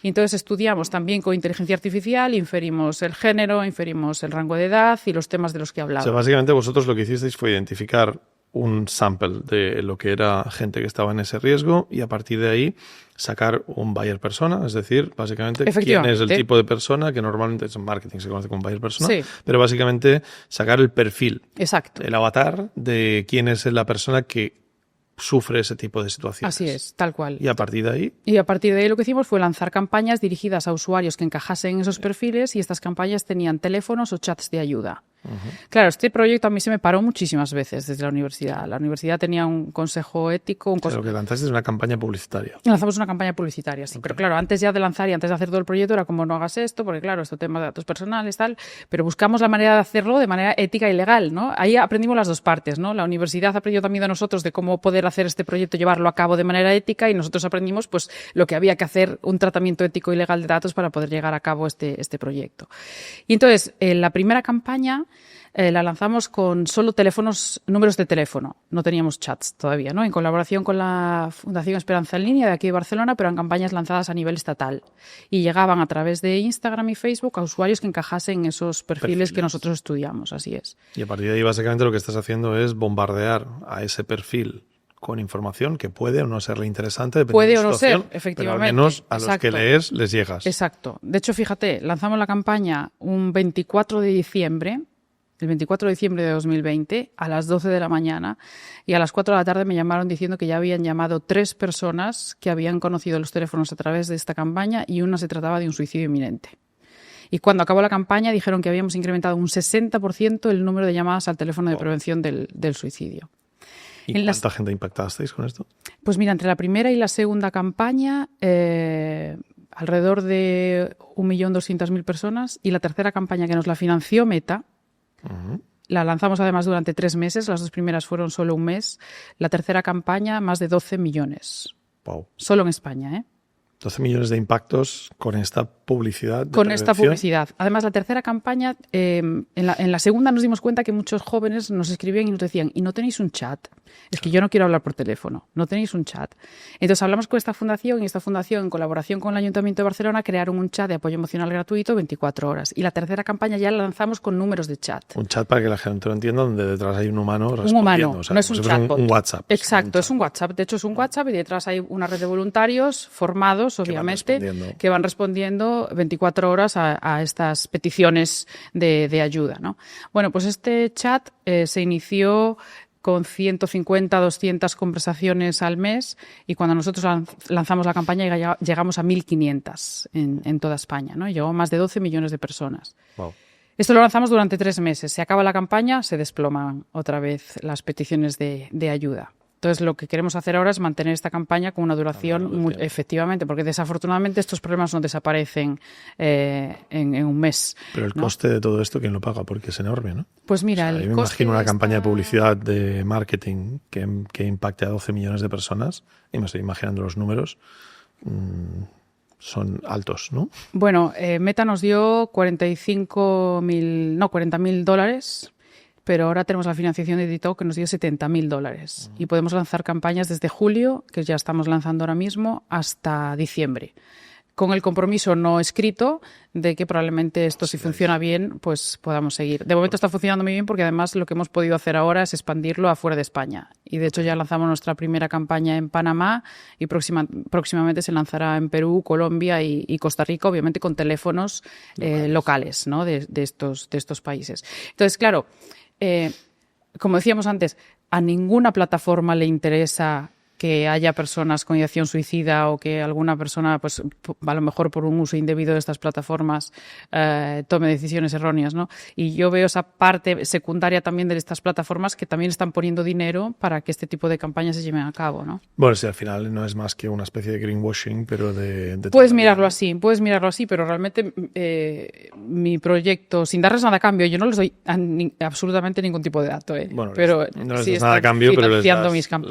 Y entonces estudiamos también con inteligencia artificial, inferimos el género, inferimos el rango de edad y los temas de los que hablaba. O sea, básicamente vosotros lo que hicisteis fue identificar un sample de lo que era gente que estaba en ese riesgo y a partir de ahí sacar un buyer persona, es decir, básicamente quién es el tipo de persona que normalmente en marketing se conoce como buyer persona, sí, pero básicamente sacar el perfil, exacto, el avatar de quién es la persona que sufre ese tipo de situaciones. Así es, tal cual. ¿Y a partir de ahí? Y a partir de ahí lo que hicimos fue lanzar campañas dirigidas a usuarios que encajasen en esos perfiles y estas campañas tenían teléfonos o chats de ayuda. Claro, este proyecto a mí se me paró muchísimas veces desde la universidad. La universidad tenía un consejo ético. Lo que lanzaste es una campaña publicitaria. Lanzamos una campaña publicitaria, sí. Okay. Pero claro, antes ya de lanzar y antes de hacer todo el proyecto era como no hagas esto, porque claro, esto tema de datos personales, tal. Pero buscamos la manera de hacerlo de manera ética y legal, ¿no? Ahí aprendimos las dos partes, ¿no? La universidad aprendió también de nosotros de cómo poder hacer este proyecto, llevarlo a cabo de manera ética, y nosotros aprendimos pues lo que había que hacer, un tratamiento ético y legal de datos para poder llegar a cabo este proyecto. Y entonces, la primera campaña la lanzamos con solo números de teléfono. No teníamos chats todavía, ¿no? En colaboración con la Fundación Esperanza en Línea de aquí de Barcelona, pero en campañas lanzadas a nivel estatal. Y llegaban a través de Instagram y Facebook a usuarios que encajasen en esos perfiles que nosotros estudiamos, así es. Y a partir de ahí, básicamente, lo que estás haciendo es bombardear a ese perfil con información que puede o no serle interesante, dependiendo puede de la o no situación, ser, efectivamente. Pero al menos a los que lees les llegas. Exacto. De hecho, fíjate, lanzamos la campaña un 24 de diciembre, el 24 de diciembre de 2020, a las 12 de la mañana, y a las 4 de la tarde me llamaron diciendo que ya habían llamado 3 personas que habían conocido los teléfonos a través de esta campaña, y una se trataba de un suicidio inminente. Y cuando acabó la campaña dijeron que habíamos incrementado un 60% el número de llamadas al teléfono de prevención del suicidio. ¿Y cuánta gente impactasteis con esto? Pues mira, entre la primera y la segunda campaña, alrededor de 1.200.000 personas, y la tercera campaña, que nos la financió Meta, la lanzamos además durante 3 meses, las 2 primeras fueron solo un mes, la tercera campaña más de 12 millones. Wow. Solo en España, ¿eh? 12 millones de impactos con esta publicidad. Con esta publicidad. Además, la tercera campaña, en la segunda nos dimos cuenta que muchos jóvenes nos escribían y nos decían, ¿y no tenéis un chat? Es que yo no quiero hablar por teléfono, no tenéis un chat. Entonces hablamos con esta fundación, y esta fundación, en colaboración con el Ayuntamiento de Barcelona, crearon un chat de apoyo emocional gratuito 24 horas. Y la tercera campaña ya la lanzamos con números de chat. Un chat, para que la gente lo entienda, donde detrás hay un humano respondiendo. Un humano, o sea, no es un chatbot. Un WhatsApp. Exacto, es un WhatsApp. De hecho, es un WhatsApp, y detrás hay una red de voluntarios formados, obviamente, que van respondiendo 24 horas a estas peticiones de ayuda, ¿no? Bueno, pues este chat se inició con 150, 200 conversaciones al mes, y cuando nosotros lanzamos la campaña llegamos a 1.500 en toda España, ¿no? Llegó a más de 12 millones de personas. Wow. Esto lo lanzamos durante 3 meses. Se acaba la campaña, se desploman otra vez las peticiones de ayuda. Entonces, lo que queremos hacer ahora es mantener esta campaña con una duración, efectivamente, porque desafortunadamente estos problemas no desaparecen en un mes. Pero el coste de todo esto, ¿quién lo paga? Porque es enorme, ¿no? Pues mira, yo me imagino una campaña de publicidad, de marketing, que impacte a 12 millones de personas, y me estoy imaginando los números, son altos, ¿no? Bueno, Meta nos dio $40.000, pero ahora tenemos la financiación de Ditoc, que nos dio $70.000, y podemos lanzar campañas desde julio, que ya estamos lanzando ahora mismo, hasta diciembre, con el compromiso no escrito de que probablemente esto, si funciona bien, pues podamos seguir. De momento está funcionando muy bien, porque además lo que hemos podido hacer ahora es expandirlo afuera de España, y de hecho ya lanzamos nuestra primera campaña en Panamá, y próximamente se lanzará en Perú, Colombia y Costa Rica, obviamente con teléfonos locales, ¿no? de estos países. Entonces, claro, como decíamos antes, a ninguna plataforma le interesa que haya personas con ideación suicida, o que alguna persona, pues a lo mejor por un uso indebido de estas plataformas, tome decisiones erróneas, ¿no? Y yo veo esa parte secundaria también de estas plataformas, que también están poniendo dinero para que este tipo de campañas se lleven a cabo, ¿no? Bueno, si al final no es más que una especie de greenwashing, pero de puedes mirarlo así, pero realmente mi proyecto, sin darles nada a cambio, yo no les doy absolutamente ningún tipo de dato, Bueno, pero no les sí das nada a cambio, pero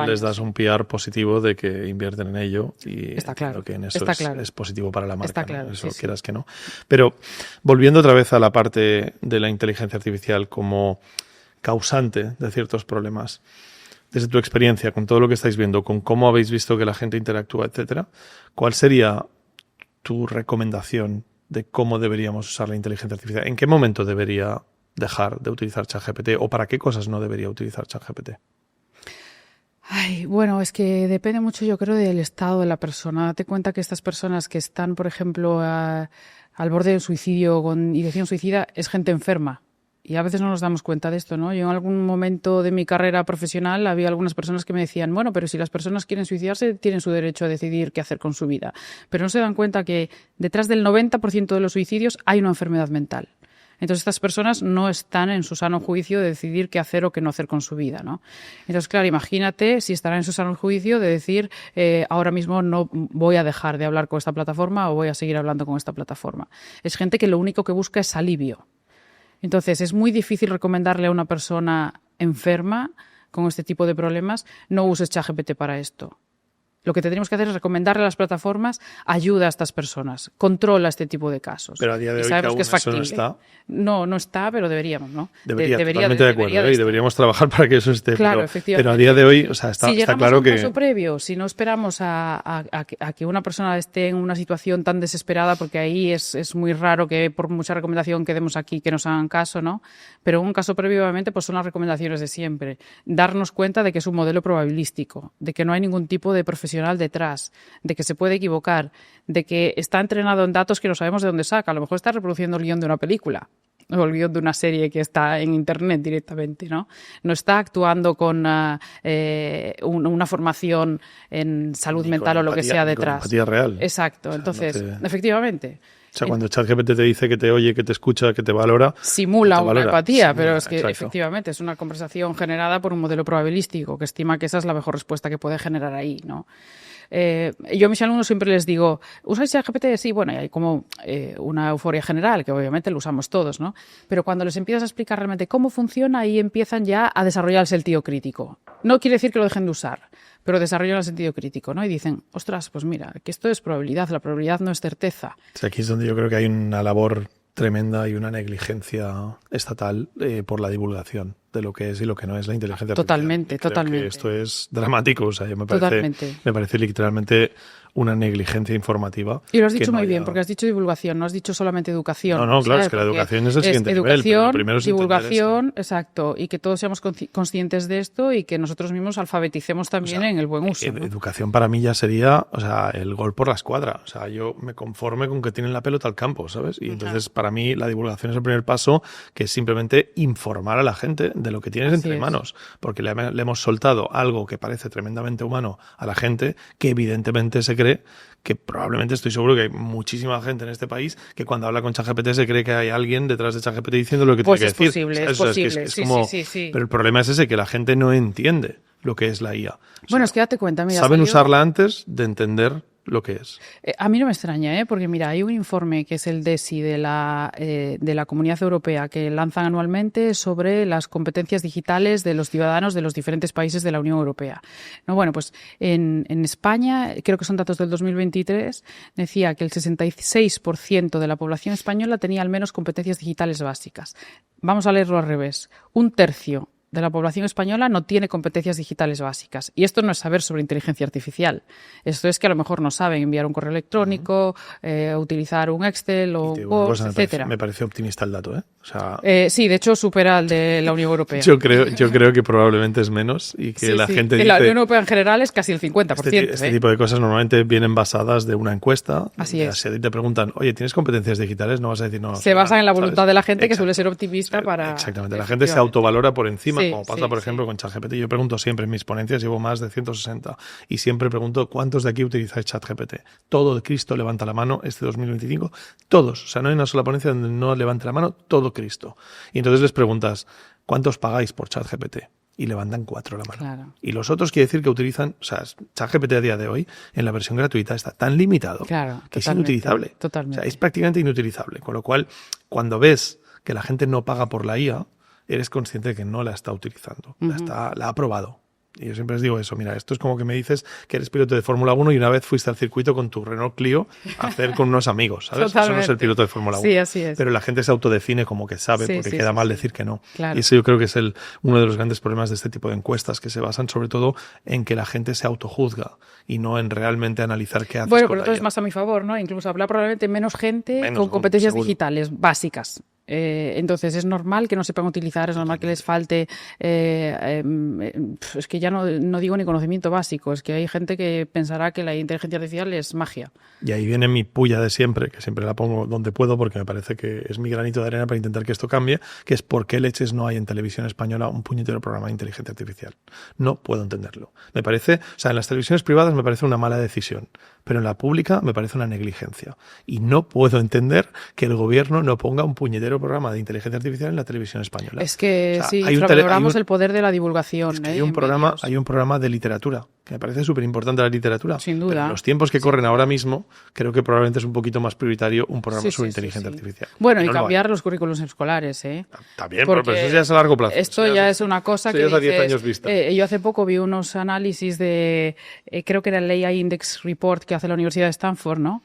les das un PR positivo de que invierten en ello, y está claro, lo que en eso es positivo para la marca. Está claro, ¿no? Eso sí, quieras sí. que no. Pero volviendo otra vez a la parte de la inteligencia artificial como causante de ciertos problemas, desde tu experiencia, con todo lo que estáis viendo, con cómo habéis visto que la gente interactúa, etcétera, ¿cuál sería tu recomendación de cómo deberíamos usar la inteligencia artificial? ¿En qué momento debería dejar de utilizar ChatGPT, o para qué cosas no debería utilizar ChatGPT? Ay, bueno, es que depende mucho, yo creo, del estado de la persona. Date cuenta que estas personas que están, por ejemplo, al borde del suicidio, con ideación suicida, es gente enferma. Y a veces no nos damos cuenta de esto, ¿no? Yo en algún momento de mi carrera profesional había algunas personas que me decían, bueno, pero si las personas quieren suicidarse, tienen su derecho a decidir qué hacer con su vida. Pero no se dan cuenta que detrás del 90% de los suicidios hay una enfermedad mental. Entonces estas personas no están en su sano juicio de decidir qué hacer o qué no hacer con su vida, ¿no? Entonces, claro, imagínate si estarán en su sano juicio de decir ahora mismo no voy a dejar de hablar con esta plataforma o voy a seguir hablando con esta plataforma. Es gente que lo único que busca es alivio. Entonces, es muy difícil recomendarle a una persona enferma con este tipo de problemas, no uses ChatGPT para esto. Lo que tendríamos que hacer es recomendarle a las plataformas ayuda a estas personas, controla este tipo de casos. Pero a día de hoy sabemos que que es factible. Eso no está. No está, pero deberíamos, ¿no? Totalmente de acuerdo. Y deberíamos trabajar para que eso esté. Claro, efectivamente. Pero a día de hoy, o sea, está si llegamos claro a un que... caso previo, si no esperamos a que una persona esté en una situación tan desesperada, porque ahí es muy raro que por mucha recomendación que demos aquí que nos hagan caso, ¿no? Pero en un caso previo, obviamente, pues son las recomendaciones de siempre. Darnos cuenta de que es un modelo probabilístico, de que no hay ningún tipo de profesional detrás, de que se puede equivocar, de que está entrenado en datos que no sabemos de dónde saca. A lo mejor está reproduciendo el guión de una película o el guión de una serie que está en internet directamente, ¿no? No está actuando con una formación en salud mental o lo que sea detrás. Con empatía real. Exacto. O sea, entonces, efectivamente. O sea, cuando ChatGPT te dice que te oye, que te escucha, que te valora... Simula una empatía, pero es que exacto. Efectivamente es una conversación generada por un modelo probabilístico que estima que esa es la mejor respuesta que puede generar ahí, ¿no? Yo a mis alumnos siempre les digo, ¿usáis ChatGPT? Sí, bueno, y hay como una euforia general, que obviamente lo usamos todos, ¿no? Pero cuando les empiezas a explicar realmente cómo funciona, ahí empiezan ya a desarrollar el sentido crítico. No quiere decir que lo dejen de usar, pero desarrollan el sentido crítico, ¿no? Y dicen, ostras, pues mira, que esto es probabilidad, la probabilidad no es certeza. O sea, aquí es donde yo creo que hay una labor tremenda y una negligencia estatal por la divulgación de lo que es y lo que no es la inteligencia artificial. Totalmente. Esto es dramático, o sea, me parece literalmente una negligencia informativa. Y lo has dicho muy bien, porque has dicho divulgación, no has dicho solamente educación. No, claro, es que la educación es el siguiente nivel. Pero lo primero es divulgación, exacto, y que todos seamos conscientes de esto y que nosotros mismos alfabeticemos también en el buen uso. ¿no? Educación para mí ya sería, o sea, el gol por la escuadra. O sea, yo me conforme con que tienen la pelota al campo, ¿sabes? Y entonces, para mí, la divulgación es el primer paso, que es simplemente informar a la gente de lo que tienes entre manos. Porque le hemos soltado algo que parece tremendamente humano a la gente, que evidentemente se cree, que probablemente estoy seguro que hay muchísima gente en este país que cuando habla con ChatGPT se cree que hay alguien detrás de ChatGPT diciendo lo que tiene que decir. Es posible. Sí. Pero el problema es ese, que la gente no entiende lo que es la IA. Bueno, es que date cuenta, mira. Saben usarla antes de entender lo que es. A mí no me extraña, porque mira, hay un informe que es el DESI de la Comunidad Europea que lanzan anualmente sobre las competencias digitales de los ciudadanos de los diferentes países de la Unión Europea. No, bueno, pues en España, creo que son datos del 2023, decía que el 66% de la población española tenía al menos competencias digitales básicas. Vamos a leerlo al revés. Un tercio de la población española no tiene competencias digitales básicas. Y esto no es saber sobre inteligencia artificial. Esto es que a lo mejor no saben enviar un correo electrónico, utilizar un Excel o Word, etcétera. Me parece optimista el dato, ¿eh? O sea, sí, de hecho supera el de la Unión Europea. Yo creo que probablemente es menos y que la gente dice... En la Unión Europea en general es casi el 50%. Este tipo de cosas normalmente vienen basadas de una encuesta. Así es. Si a ti te preguntan, oye, ¿tienes competencias digitales? No vas a decir no. Se basan en la voluntad de la gente, que suele ser optimista para... Exactamente. La gente se autovalora por encima, como pasa, por ejemplo, con ChatGPT. Yo pregunto siempre en mis ponencias, llevo más de 160, y siempre pregunto, ¿cuántos de aquí utilizáis ChatGPT? Todo de Cristo levanta la mano este 2025. Todos. O sea, no hay una sola ponencia donde no levante la mano todo Cristo. Y entonces les preguntas, ¿cuántos pagáis por ChatGPT? Y levantan 4 la mano. Claro. Y los otros quiere decir que utilizan, o sea, ChatGPT a día de hoy, en la versión gratuita, está tan limitado que es inutilizable. Totalmente. O sea, es prácticamente inutilizable. Con lo cual, cuando ves que la gente no paga por la IA, eres consciente de que no la está utilizando. La ha probado. Y yo siempre les digo eso, mira, esto es como que me dices que eres piloto de Fórmula 1 y una vez fuiste al circuito con tu Renault Clio a hacer con unos amigos, ¿sabes? Totalmente. Eso no es el piloto de Fórmula 1. Sí, así es. Pero la gente se autodefine como que sabe, porque queda mal decir que no. Claro. Y eso yo creo que es uno de los grandes problemas de este tipo de encuestas, que se basan sobre todo en que la gente se autojuzga y no en realmente analizar qué hace. Bueno, pero entonces es más a mi favor, ¿no? Incluso habrá probablemente menos gente con competencias digitales básicas. Entonces es normal que no sepan utilizar, es normal que les falte, es que ya no digo ni conocimiento básico, es que hay gente que pensará que la inteligencia artificial es magia. Y ahí viene mi pulla de siempre, que siempre la pongo donde puedo porque me parece que es mi granito de arena para intentar que esto cambie, que es por qué leches no hay en televisión española un puñetero programa de inteligencia artificial. No puedo entenderlo. Me parece, o sea, en las televisiones privadas me parece una mala decisión, pero en la pública me parece una negligencia. Y no puedo entender que el gobierno no ponga un puñetero programa de inteligencia artificial en la televisión española. Es que O sea, sí, hay un infravaloramos el poder de la divulgación. Es que hay un programa de literatura, que me parece súper importante la literatura. Sin duda. Pero en los tiempos que corren ahora mismo, creo que probablemente es un poquito más prioritario un programa sobre inteligencia artificial. Bueno, Y y no lo cambiar los currículos escolares, ¿eh? También, Porque pero eso ya es a largo plazo. Esto ya es una cosa que es a 10 dices, años vista. Yo hace poco vi unos análisis de, creo que era el AI Index Report que hace la Universidad de Stanford, ¿no?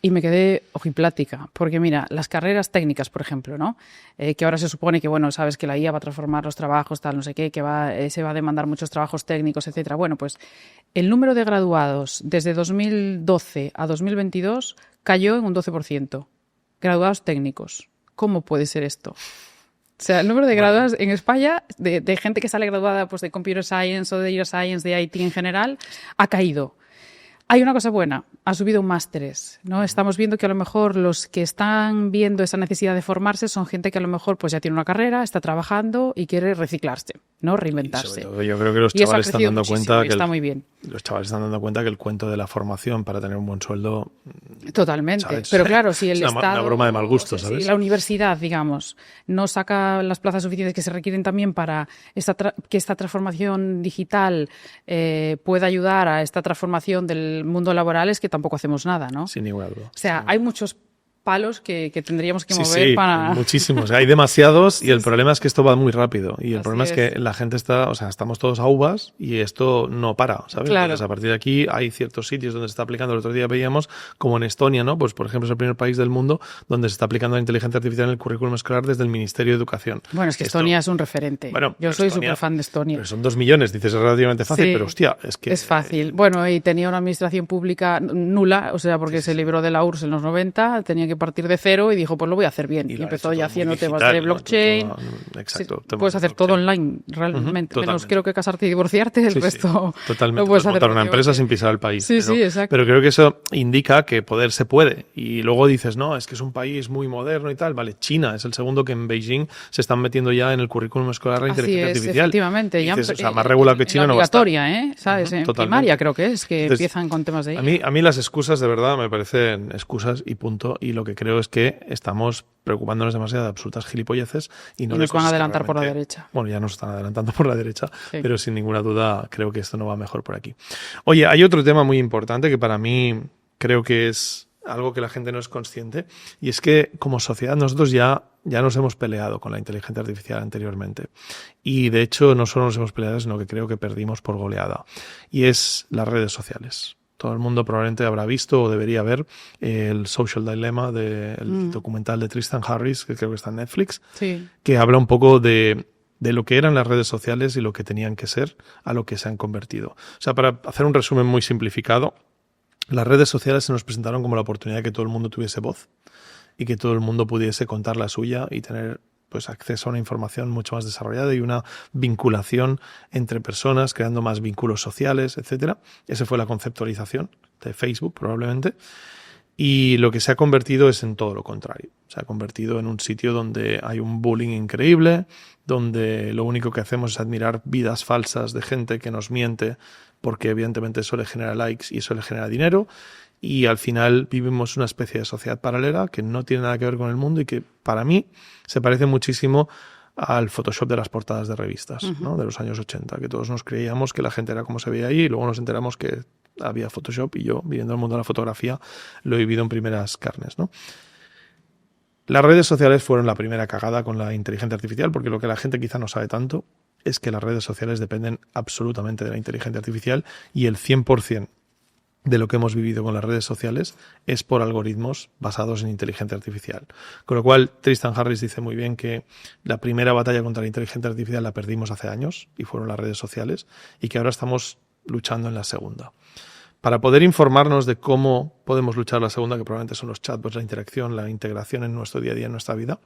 Y me quedé ojiplática, porque mira, las carreras técnicas, por ejemplo, ¿no? Que ahora se supone que, bueno, sabes que la IA va a transformar los trabajos, tal, no sé qué, que se va a demandar muchos trabajos técnicos, etcétera. Bueno, pues el número de graduados desde 2012 a 2022 cayó en un 12%. Graduados técnicos. ¿Cómo puede ser esto? O sea, el número de graduados en España, de gente que sale graduada pues, de Computer Science o de Data Science, de IT en general, ha caído. Hay una cosa buena, ha subido másteres, ¿no? Estamos viendo que a lo mejor los que están viendo esa necesidad de formarse son gente que a lo mejor pues ya tiene una carrera, está trabajando y quiere reciclarse, ¿no? Reinventarse. Y sobre todo, yo creo que los chavales están dando cuenta que está muy bien. Los chavales están dando cuenta que el cuento de la formación para tener un buen sueldo. Totalmente. ¿Sabes? Pero claro, si el es Estado. Una broma de mal gusto, ¿sabes? Si la universidad, digamos, no saca las plazas suficientes que se requieren también para que esta transformación digital pueda ayudar a esta transformación del mundo laboral, es que tampoco hacemos nada, ¿no? Sin ninguna duda. O sea, hay muchos palos que tendríamos que mover sí, para... muchísimos. Hay demasiados y el problema es que esto va muy rápido. Y el problema es que la gente está, o sea, estamos todos a uvas y esto no para, ¿sabes? Claro. Entonces, a partir de aquí hay ciertos sitios donde se está aplicando. El otro día veíamos como en Estonia, ¿no? Pues, por ejemplo, es el primer país del mundo donde se está aplicando la inteligencia artificial en el currículum escolar desde el Ministerio de Educación. Bueno, es que Estonia es un referente. Bueno, yo soy súper fan de Estonia. Pero son 2 millones, dices, es relativamente fácil, pero hostia, es que... Es fácil. Bueno, y tenía una administración pública nula, o sea, porque se libró de la URSS en los 90, tenía que partir de cero y dijo, pues lo voy a hacer bien. Y empezó ya haciendo temas de blockchain. Exacto. Puedes hacer todo online, realmente. Menos creo que casarte y divorciarte, el resto totalmente. lo puedes hacer. Montar una empresa sin pisar el país. Sí, exacto. Pero creo que eso indica que poder se puede. Y luego dices, no, es que es un país muy moderno y tal. Vale, China es el segundo que en Beijing se están metiendo ya en el currículum escolar la inteligencia artificial. Efectivamente. Y dices, o sea, más regulado que China no va a estar. Obligatoria, ¿sabes? En primaria creo que es, que entonces, empiezan con temas de ahí. A mí las excusas, de verdad, me parecen excusas y punto. Y lo que creo es que estamos preocupándonos demasiado de absolutas gilipolleces y no nos van a adelantar por la derecha. Bueno, ya nos están adelantando por la derecha, pero sin ninguna duda creo que esto no va mejor por aquí. Oye, hay otro tema muy importante que para mí creo que es algo que la gente no es consciente, y es que como sociedad nosotros ya nos hemos peleado con la inteligencia artificial anteriormente. Y de hecho no solo nos hemos peleado, sino que creo que perdimos por goleada. Y es las redes sociales. Todo el mundo probablemente habrá visto o debería ver el Social Dilemma, el documental de Tristan Harris, que creo que está en Netflix, que habla un poco de lo que eran las redes sociales y lo que tenían que ser a lo que se han convertido. O sea, para hacer un resumen muy simplificado, las redes sociales se nos presentaron como la oportunidad de que todo el mundo tuviese voz y que todo el mundo pudiese contar la suya y tener pues acceso a una información mucho más desarrollada y una vinculación entre personas, creando más vínculos sociales, etcétera. Esa fue la conceptualización de Facebook, probablemente. Y lo que se ha convertido es en todo lo contrario. Se ha convertido en un sitio donde hay un bullying increíble, donde lo único que hacemos es admirar vidas falsas de gente que nos miente, porque evidentemente eso le genera likes y eso le genera dinero. Y al final vivimos una especie de sociedad paralela que no tiene nada que ver con el mundo y que para mí se parece muchísimo al Photoshop de las portadas de revistas, ¿no? De los años 80, que todos nos creíamos que la gente era como se veía ahí y luego nos enteramos que había Photoshop y yo, viviendo el mundo de la fotografía, lo he vivido en primeras carnes, ¿no? Las redes sociales fueron la primera cagada con la inteligencia artificial, porque lo que la gente quizá no sabe tanto es que las redes sociales dependen absolutamente de la inteligencia artificial y el 100% de lo que hemos vivido con las redes sociales es por algoritmos basados en inteligencia artificial. Con lo cual, Tristan Harris dice muy bien que la primera batalla contra la inteligencia artificial la perdimos hace años y fueron las redes sociales y que ahora estamos luchando en la segunda. Para poder informarnos de cómo podemos luchar la segunda, que probablemente son los chatbots, la interacción, la integración en nuestro día a día, en nuestra vida,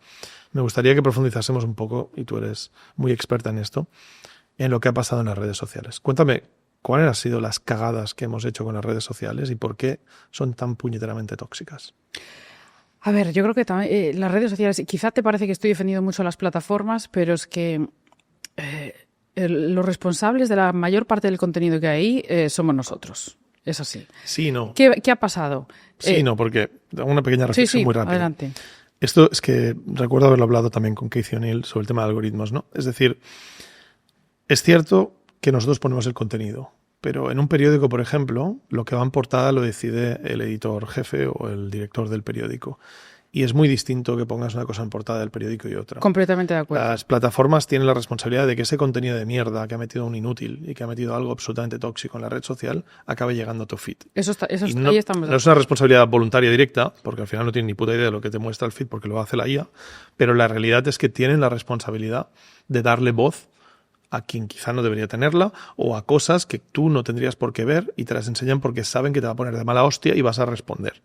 me gustaría que profundizásemos un poco, y tú eres muy experta en esto, en lo que ha pasado en las redes sociales. Cuéntame, ¿cuáles han sido las cagadas que hemos hecho con las redes sociales y por qué son tan puñeteramente tóxicas? A ver, yo creo que también las redes sociales, quizá te parece que estoy defendiendo mucho las plataformas, pero es que los responsables de la mayor parte del contenido que hay somos nosotros. Es así. Sí, no. ¿Qué ha pasado? Sí, no, porque una pequeña reflexión muy rápida. Adelante. Esto es que recuerdo haberlo hablado también con Keith O'Neill sobre el tema de algoritmos, ¿no? Es decir, es cierto que nosotros ponemos el contenido, pero en un periódico, por ejemplo, lo que va en portada lo decide el editor jefe o el director del periódico. Y es muy distinto que pongas una cosa en portada del periódico y otra. Completamente de acuerdo. Las plataformas tienen la responsabilidad de que ese contenido de mierda que ha metido un inútil y que ha metido algo absolutamente tóxico en la red social acabe llegando a tu feed. Ahí estamos. No es una responsabilidad voluntaria directa, porque al final no tienen ni puta idea de lo que te muestra el feed porque lo hace la IA, pero la realidad es que tienen la responsabilidad de darle voz a quien quizá no debería tenerla o a cosas que tú no tendrías por qué ver y te las enseñan porque saben que te va a poner de mala hostia y vas a responder.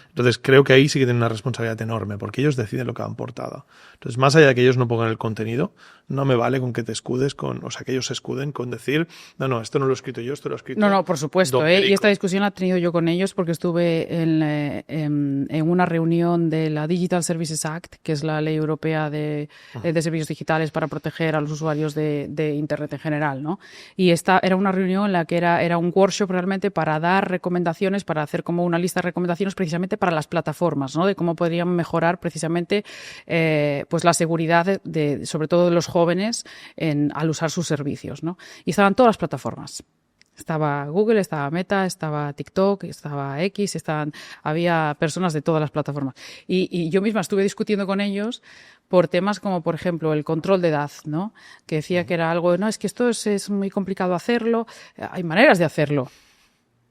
Entonces creo que ahí sí que tienen una responsabilidad enorme porque ellos deciden lo que va en portada. Entonces, más allá de que ellos no pongan el contenido, no me vale con que te escudes que ellos se escuden con decir, no, esto no lo he escrito yo, esto lo he escrito. No, por supuesto. Y esta discusión la he tenido yo con ellos porque estuve en una reunión de la Digital Services Act, que es la ley europea de servicios digitales para proteger a los usuarios de Internet en general, ¿no? Y esta era una reunión en la que era un workshop realmente para dar recomendaciones, para hacer como una lista de recomendaciones precisamente para las plataformas, ¿no? De cómo podrían mejorar precisamente pues la seguridad sobre todo de los jóvenes al usar sus servicios, ¿no? Y estaban todas las plataformas. Estaba Google, estaba Meta, estaba TikTok, estaba X, había personas de todas las plataformas. Y yo misma estuve discutiendo con ellos por temas como, por ejemplo, el control de edad, ¿no? Que decía que era algo, no, es que esto es muy complicado hacerlo. Hay maneras de hacerlo.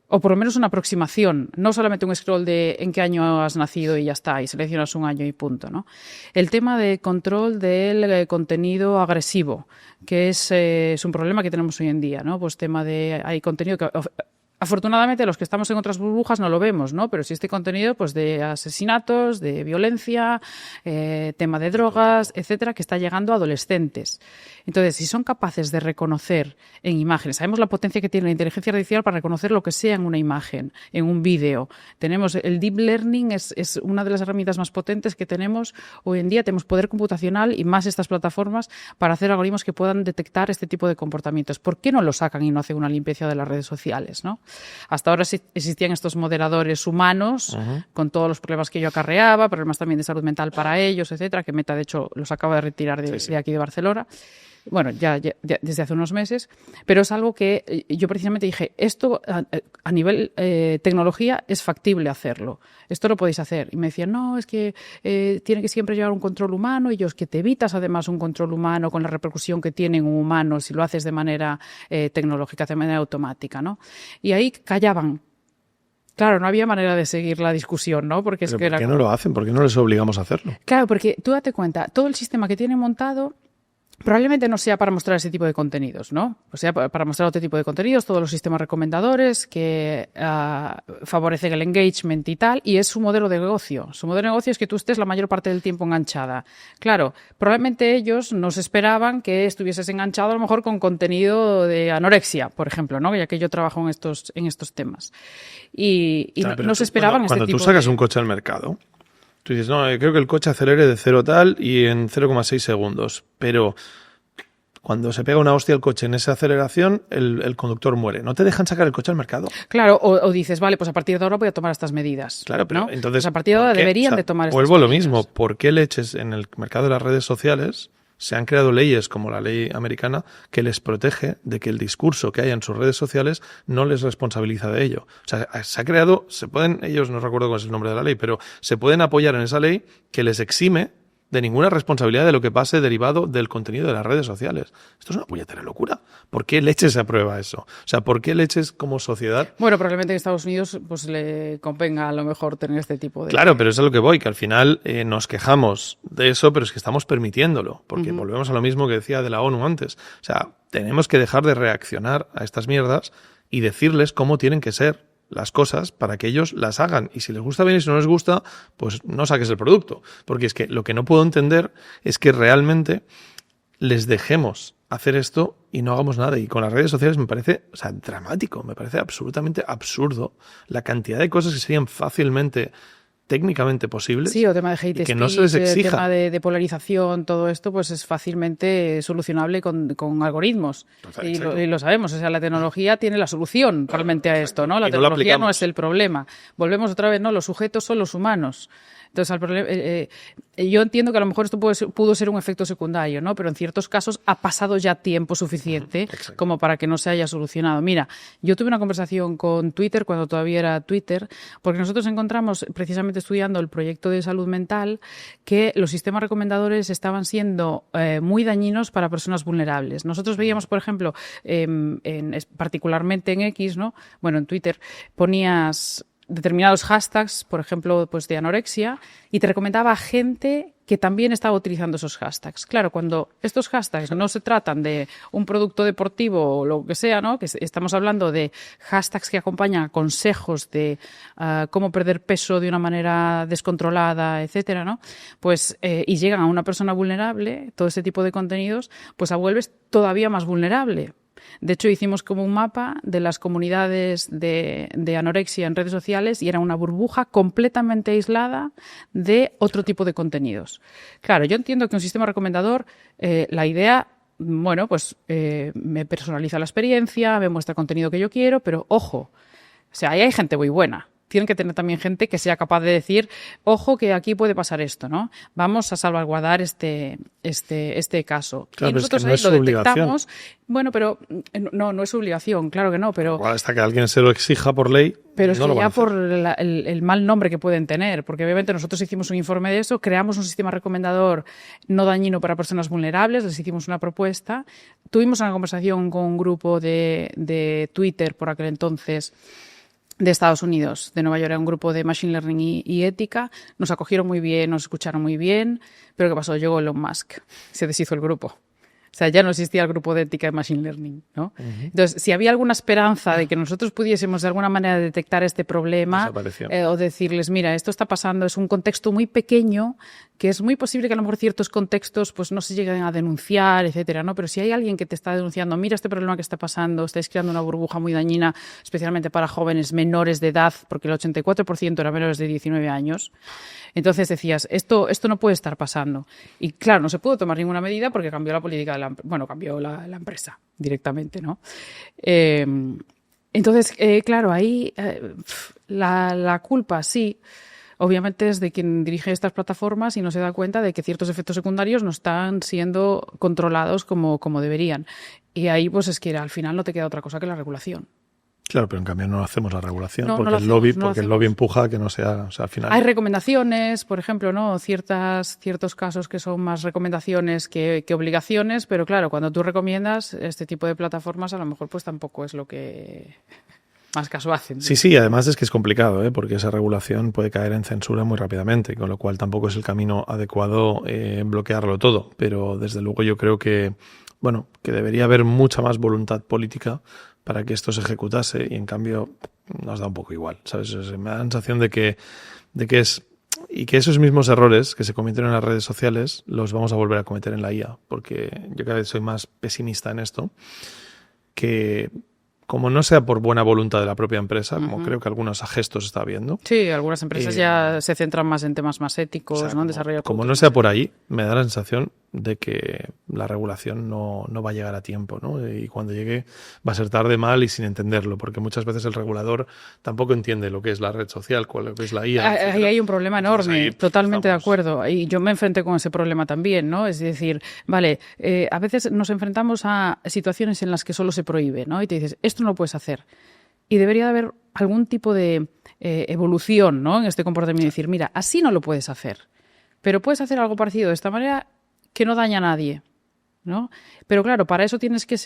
O por lo menos una aproximación, no solamente un scroll de en qué año has nacido y ya está, y seleccionas un año y punto, ¿no? El tema de control del contenido agresivo, que es un problema que tenemos hoy en día, ¿no? Pues hay contenido que afortunadamente los que estamos en otras burbujas no lo vemos, ¿no? Pero sí este contenido pues de asesinatos, de violencia, tema de drogas, etcétera, que está llegando a adolescentes. Entonces, si son capaces de reconocer en imágenes, sabemos la potencia que tiene la inteligencia artificial para reconocer lo que sea en una imagen, en un vídeo. Tenemos el deep learning, es una de las herramientas más potentes que tenemos hoy en día. Tenemos poder computacional y más estas plataformas para hacer algoritmos que puedan detectar este tipo de comportamientos. ¿Por qué no lo sacan y no hacen una limpieza de las redes sociales, ¿no? Hasta ahora existían estos moderadores humanos con todos los problemas que ello acarreaba, problemas también de salud mental para ellos, etcétera, que Meta, de hecho, los acaba de retirar de aquí de Barcelona. Bueno, ya desde hace unos meses, pero es algo que yo precisamente dije, esto a nivel tecnología es factible hacerlo, esto lo podéis hacer. Y me decían, no, es que tiene que siempre llevar un control humano, y yo, es que te evitas además un control humano con la repercusión que tiene en un humano si lo haces de manera tecnológica, de manera automática, ¿no? Y ahí callaban. Claro, no había manera de seguir la discusión, ¿no? Porque ¿Pero por qué no lo hacen? ¿Por qué no les obligamos a hacerlo? Claro, porque tú date cuenta, todo el sistema que tienen montado probablemente no sea para mostrar ese tipo de contenidos, ¿no? O sea, para mostrar otro tipo de contenidos, todos los sistemas recomendadores que favorecen el engagement y tal, y es su modelo de negocio. Su modelo de negocio es que tú estés la mayor parte del tiempo enganchada. Claro, probablemente ellos no se esperaban que estuvieses enganchado a lo mejor con contenido de anorexia, por ejemplo, ¿no? Ya que yo trabajo en estos temas. Y claro, no se esperaban este tipo de... Cuando tú sacas un coche al mercado, tú dices, no, creo que el coche acelere de 0 tal y en 0,6 segundos. Pero cuando se pega una hostia el coche en esa aceleración, el conductor muere. ¿No te dejan sacar el coche al mercado? Claro, o dices, vale, pues a partir de ahora voy a tomar estas medidas. Claro, pero ¿no? entonces... Pues a partir de ahora deberían de tomar estas medidas. Vuelvo a lo mismo. ¿Por qué leches en el mercado de las redes sociales se han creado leyes como la ley americana que les protege de que el discurso que haya en sus redes sociales no les responsabiliza de ello? O sea, se ha creado, ellos no recuerdo cuál es el nombre de la ley, pero se pueden apoyar en esa ley que les exime de ninguna responsabilidad de lo que pase derivado del contenido de las redes sociales. Esto es una puñetera locura. ¿Por qué leches se aprueba eso? O sea, ¿por qué leches como sociedad? Bueno, probablemente en Estados Unidos pues le convenga a lo mejor tener este tipo de... Claro, pero es a lo que voy, que al final nos quejamos de eso, pero es que estamos permitiéndolo, porque volvemos a lo mismo que decía de la ONU antes. O sea, tenemos que dejar de reaccionar a estas mierdas y decirles cómo tienen que ser las cosas para que ellos las hagan. Y si les gusta bien y si no les gusta, pues no saques el producto. Porque es que lo que no puedo entender es que realmente les dejemos hacer esto y no hagamos nada. Y con las redes sociales me parece, o sea, dramático, me parece absolutamente absurdo la cantidad de cosas que serían fácilmente técnicamente posibles. Sí, o tema de hate que speech, no se les exija. tema de polarización, todo esto pues es fácilmente solucionable con algoritmos. Y lo sabemos, o sea, la tecnología tiene la solución realmente a esto, ¿no? La tecnología no es el problema. Volvemos otra vez, ¿no? Los sujetos son los humanos. Entonces, yo entiendo que a lo mejor esto pudo ser un efecto secundario, ¿no? Pero en ciertos casos ha pasado ya tiempo suficiente como para que no se haya solucionado. Mira, yo tuve una conversación con Twitter cuando todavía era Twitter, porque nosotros encontramos, precisamente estudiando el proyecto de salud mental, que los sistemas recomendadores estaban siendo muy dañinos para personas vulnerables. Nosotros veíamos, por ejemplo, particularmente en X, ¿no? Bueno, en Twitter, ponías determinados hashtags, por ejemplo, pues de anorexia, y te recomendaba a gente que también estaba utilizando esos hashtags. Claro, cuando estos hashtags no se tratan de un producto deportivo o lo que sea, ¿no? Que estamos hablando de hashtags que acompañan a consejos de cómo perder peso de una manera descontrolada, etcétera, ¿no? Pues, y llegan a una persona vulnerable, todo ese tipo de contenidos, pues la vuelves todavía más vulnerable. De hecho, hicimos como un mapa de las comunidades de anorexia en redes sociales y era una burbuja completamente aislada de otro tipo de contenidos. Claro, yo entiendo que un sistema recomendador, la idea, bueno, pues me personaliza la experiencia, me muestra el contenido que yo quiero, pero ojo, o sea, ahí hay gente muy buena. Tienen que tener también gente que sea capaz de decir, ojo, que aquí puede pasar esto, ¿no? Vamos a salvaguardar este caso. Claro, y nosotros es que no ahí es lo detectamos. obligación. Bueno, pero no es obligación, claro que no, pero... Igual hasta que alguien se lo exija por ley. Pero es no que lo van a ya hacer. por el mal nombre que pueden tener, porque obviamente nosotros hicimos un informe de eso, creamos un sistema recomendador no dañino para personas vulnerables, les hicimos una propuesta, tuvimos una conversación con un grupo de Twitter por aquel entonces, de Estados Unidos, de Nueva York, era un grupo de Machine Learning y ética, nos acogieron muy bien, nos escucharon muy bien, pero ¿qué pasó? Llegó Elon Musk, se deshizo el grupo. O sea, ya no existía el grupo de ética de Machine Learning, ¿no? Entonces, si había alguna esperanza de que nosotros pudiésemos de alguna manera detectar este problema o decirles, mira, esto está pasando, es un contexto muy pequeño, que es muy posible que a lo mejor ciertos contextos pues no se lleguen a denunciar, etcétera, ¿no? Pero si hay alguien que te está denunciando, mira este problema que está pasando, estáis creando una burbuja muy dañina, especialmente para jóvenes menores de edad, porque el 84% eran menores de 19 años. Entonces decías, esto no puede estar pasando. Y claro, no se pudo tomar ninguna medida porque cambió la política de cambió la empresa directamente, ¿no? Entonces, claro, ahí la culpa sí, obviamente es de quien dirige estas plataformas y no se da cuenta de que ciertos efectos secundarios no están siendo controlados como deberían. Y ahí pues es que al final no te queda otra cosa que la regulación. Claro, pero en cambio no hacemos la regulación, No, porque no el lobby empuja a que no sea, o sea, al final. Hay recomendaciones, por ejemplo, ¿no? Ciertos casos que son más recomendaciones que obligaciones, pero claro, cuando tú recomiendas este tipo de plataformas, a lo mejor pues tampoco es lo que más caso hacen. Sí, además es que es complicado, porque esa regulación puede caer en censura muy rápidamente, con lo cual tampoco es el camino adecuado bloquearlo todo, pero desde luego yo creo que debería haber mucha más voluntad política para que esto se ejecutase y en cambio nos da un poco igual, ¿sabes? Me da la sensación de que esos mismos errores que se cometieron en las redes sociales los vamos a volver a cometer en la IA, porque yo cada vez soy más pesimista en esto, que como no sea por buena voluntad de la propia empresa, como creo que algunos gestos está viendo. Sí, algunas empresas ya se centran más en temas más éticos, o sea, ¿no? En desarrollo. Como no sea por ahí, me da la sensación de que la regulación no va a llegar a tiempo, ¿no? Y cuando llegue va a ser tarde, mal y sin entenderlo, porque muchas veces el regulador tampoco entiende lo que es la red social, cuál es la IA. Ahí hay un problema enorme, ahí totalmente estamos. de acuerdo. Y yo me enfrenté con ese problema también, ¿no? Es decir, vale, a veces nos enfrentamos a situaciones en las que solo se prohíbe, ¿no? Y te dices, esto no lo puedes hacer. Y debería de haber algún tipo de evolución, ¿no? En este comportamiento y decir, mira, así no lo puedes hacer, pero puedes hacer algo parecido de esta manera que no daña a nadie, ¿no? Pero claro, para eso tienes que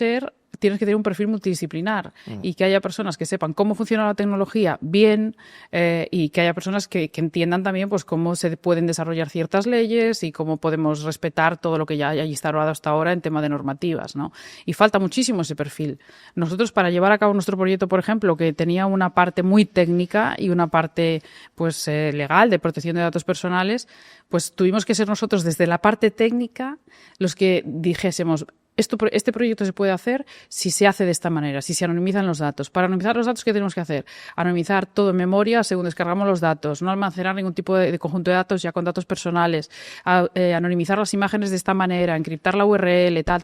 tener un perfil multidisciplinar y que haya personas que sepan cómo funciona la tecnología bien y que haya personas que entiendan también pues cómo se pueden desarrollar ciertas leyes y cómo podemos respetar todo lo que ya haya instaurado hasta ahora en tema de normativas, ¿no? Y falta muchísimo ese perfil. Nosotros, para llevar a cabo nuestro proyecto, por ejemplo, que tenía una parte muy técnica y una parte pues legal de protección de datos personales, pues tuvimos que ser nosotros desde la parte técnica los que dijésemos, este proyecto se puede hacer si se hace de esta manera, si se anonimizan los datos. Para anonimizar los datos, ¿qué tenemos que hacer? Anonimizar todo en memoria según descargamos los datos, no almacenar ningún tipo de conjunto de datos ya con datos personales, anonimizar las imágenes de esta manera, encriptar la URL, tal.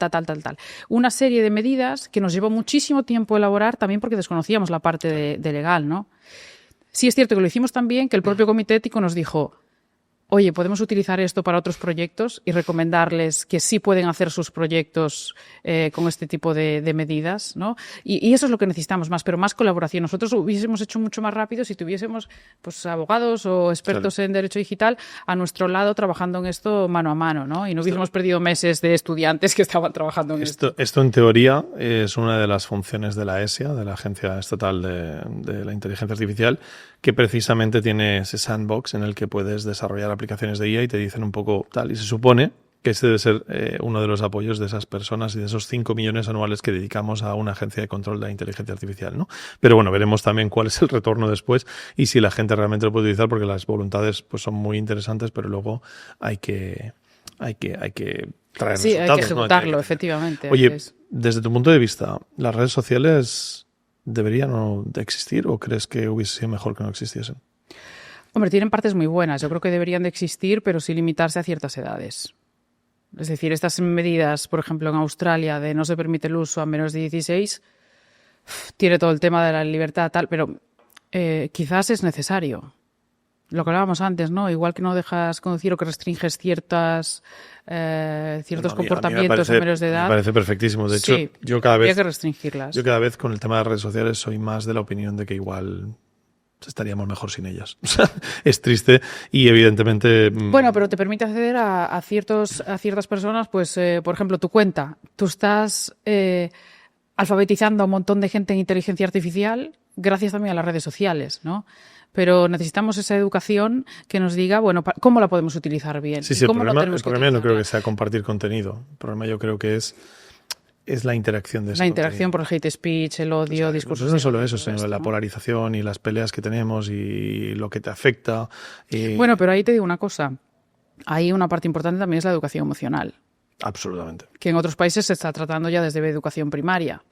Una serie de medidas que nos llevó muchísimo tiempo elaborar también porque desconocíamos la parte de legal, ¿no? Sí es cierto que lo hicimos tan bien que el propio comité ético nos dijo, oye, podemos utilizar esto para otros proyectos y recomendarles que sí pueden hacer sus proyectos con este tipo de medidas, ¿no? Y eso es lo que necesitamos más, pero más colaboración. Nosotros hubiésemos hecho mucho más rápido si tuviésemos pues abogados o expertos en derecho digital a nuestro lado trabajando en esto mano a mano, ¿no? Y no hubiésemos perdido meses de estudiantes que estaban trabajando en esto. Esto en teoría es una de las funciones de la ESIA, de la Agencia Estatal de la Inteligencia Artificial, que precisamente tiene ese sandbox en el que puedes desarrollar aplicaciones de IA y te dicen un poco tal. Y se supone que este debe ser uno de los apoyos de esas personas y de esos 5 millones anuales que dedicamos a una agencia de control de la inteligencia artificial, ¿no? Pero bueno, veremos también cuál es el retorno después y si la gente realmente lo puede utilizar, porque las voluntades pues son muy interesantes, pero luego hay que traer resultados. Sí, hay que ejecutarlo, ¿no? efectivamente. Oye, desde tu punto de vista, ¿las redes sociales deberían o de existir o crees que hubiese sido mejor que no existiesen? Hombre, tienen partes muy buenas. Yo creo que deberían de existir, pero sí limitarse a ciertas edades. Es decir, estas medidas, por ejemplo, en Australia, de no se permite el uso a menos de 16, tiene todo el tema de la libertad tal, pero quizás es necesario. Lo que hablábamos antes, ¿no? Igual que no dejas conducir o que restringes ciertos comportamientos a menores de edad. Me parece perfectísimo. De hecho, sí, yo cada había que restringirlas. Yo cada vez con el tema de las redes sociales soy más de la opinión de que igual estaríamos mejor sin ellas. Es triste y evidentemente... Bueno, pero te permite acceder a ciertas personas, pues, por ejemplo, tu cuenta. Tú estás alfabetizando a un montón de gente en inteligencia artificial gracias también a las redes sociales, ¿no? Pero necesitamos esa educación que nos diga, bueno, ¿cómo la podemos utilizar bien? Sí, el problema no creo que sea compartir contenido. El problema yo creo que es la interacción de ese interacción por el hate speech, el odio, discursos. Pues no solo eso, sino la polarización y las peleas que tenemos y lo que te afecta. Bueno, pero ahí te digo una cosa. Ahí una parte importante también es la educación emocional. Absolutamente. Que en otros países se está tratando ya desde educación primaria,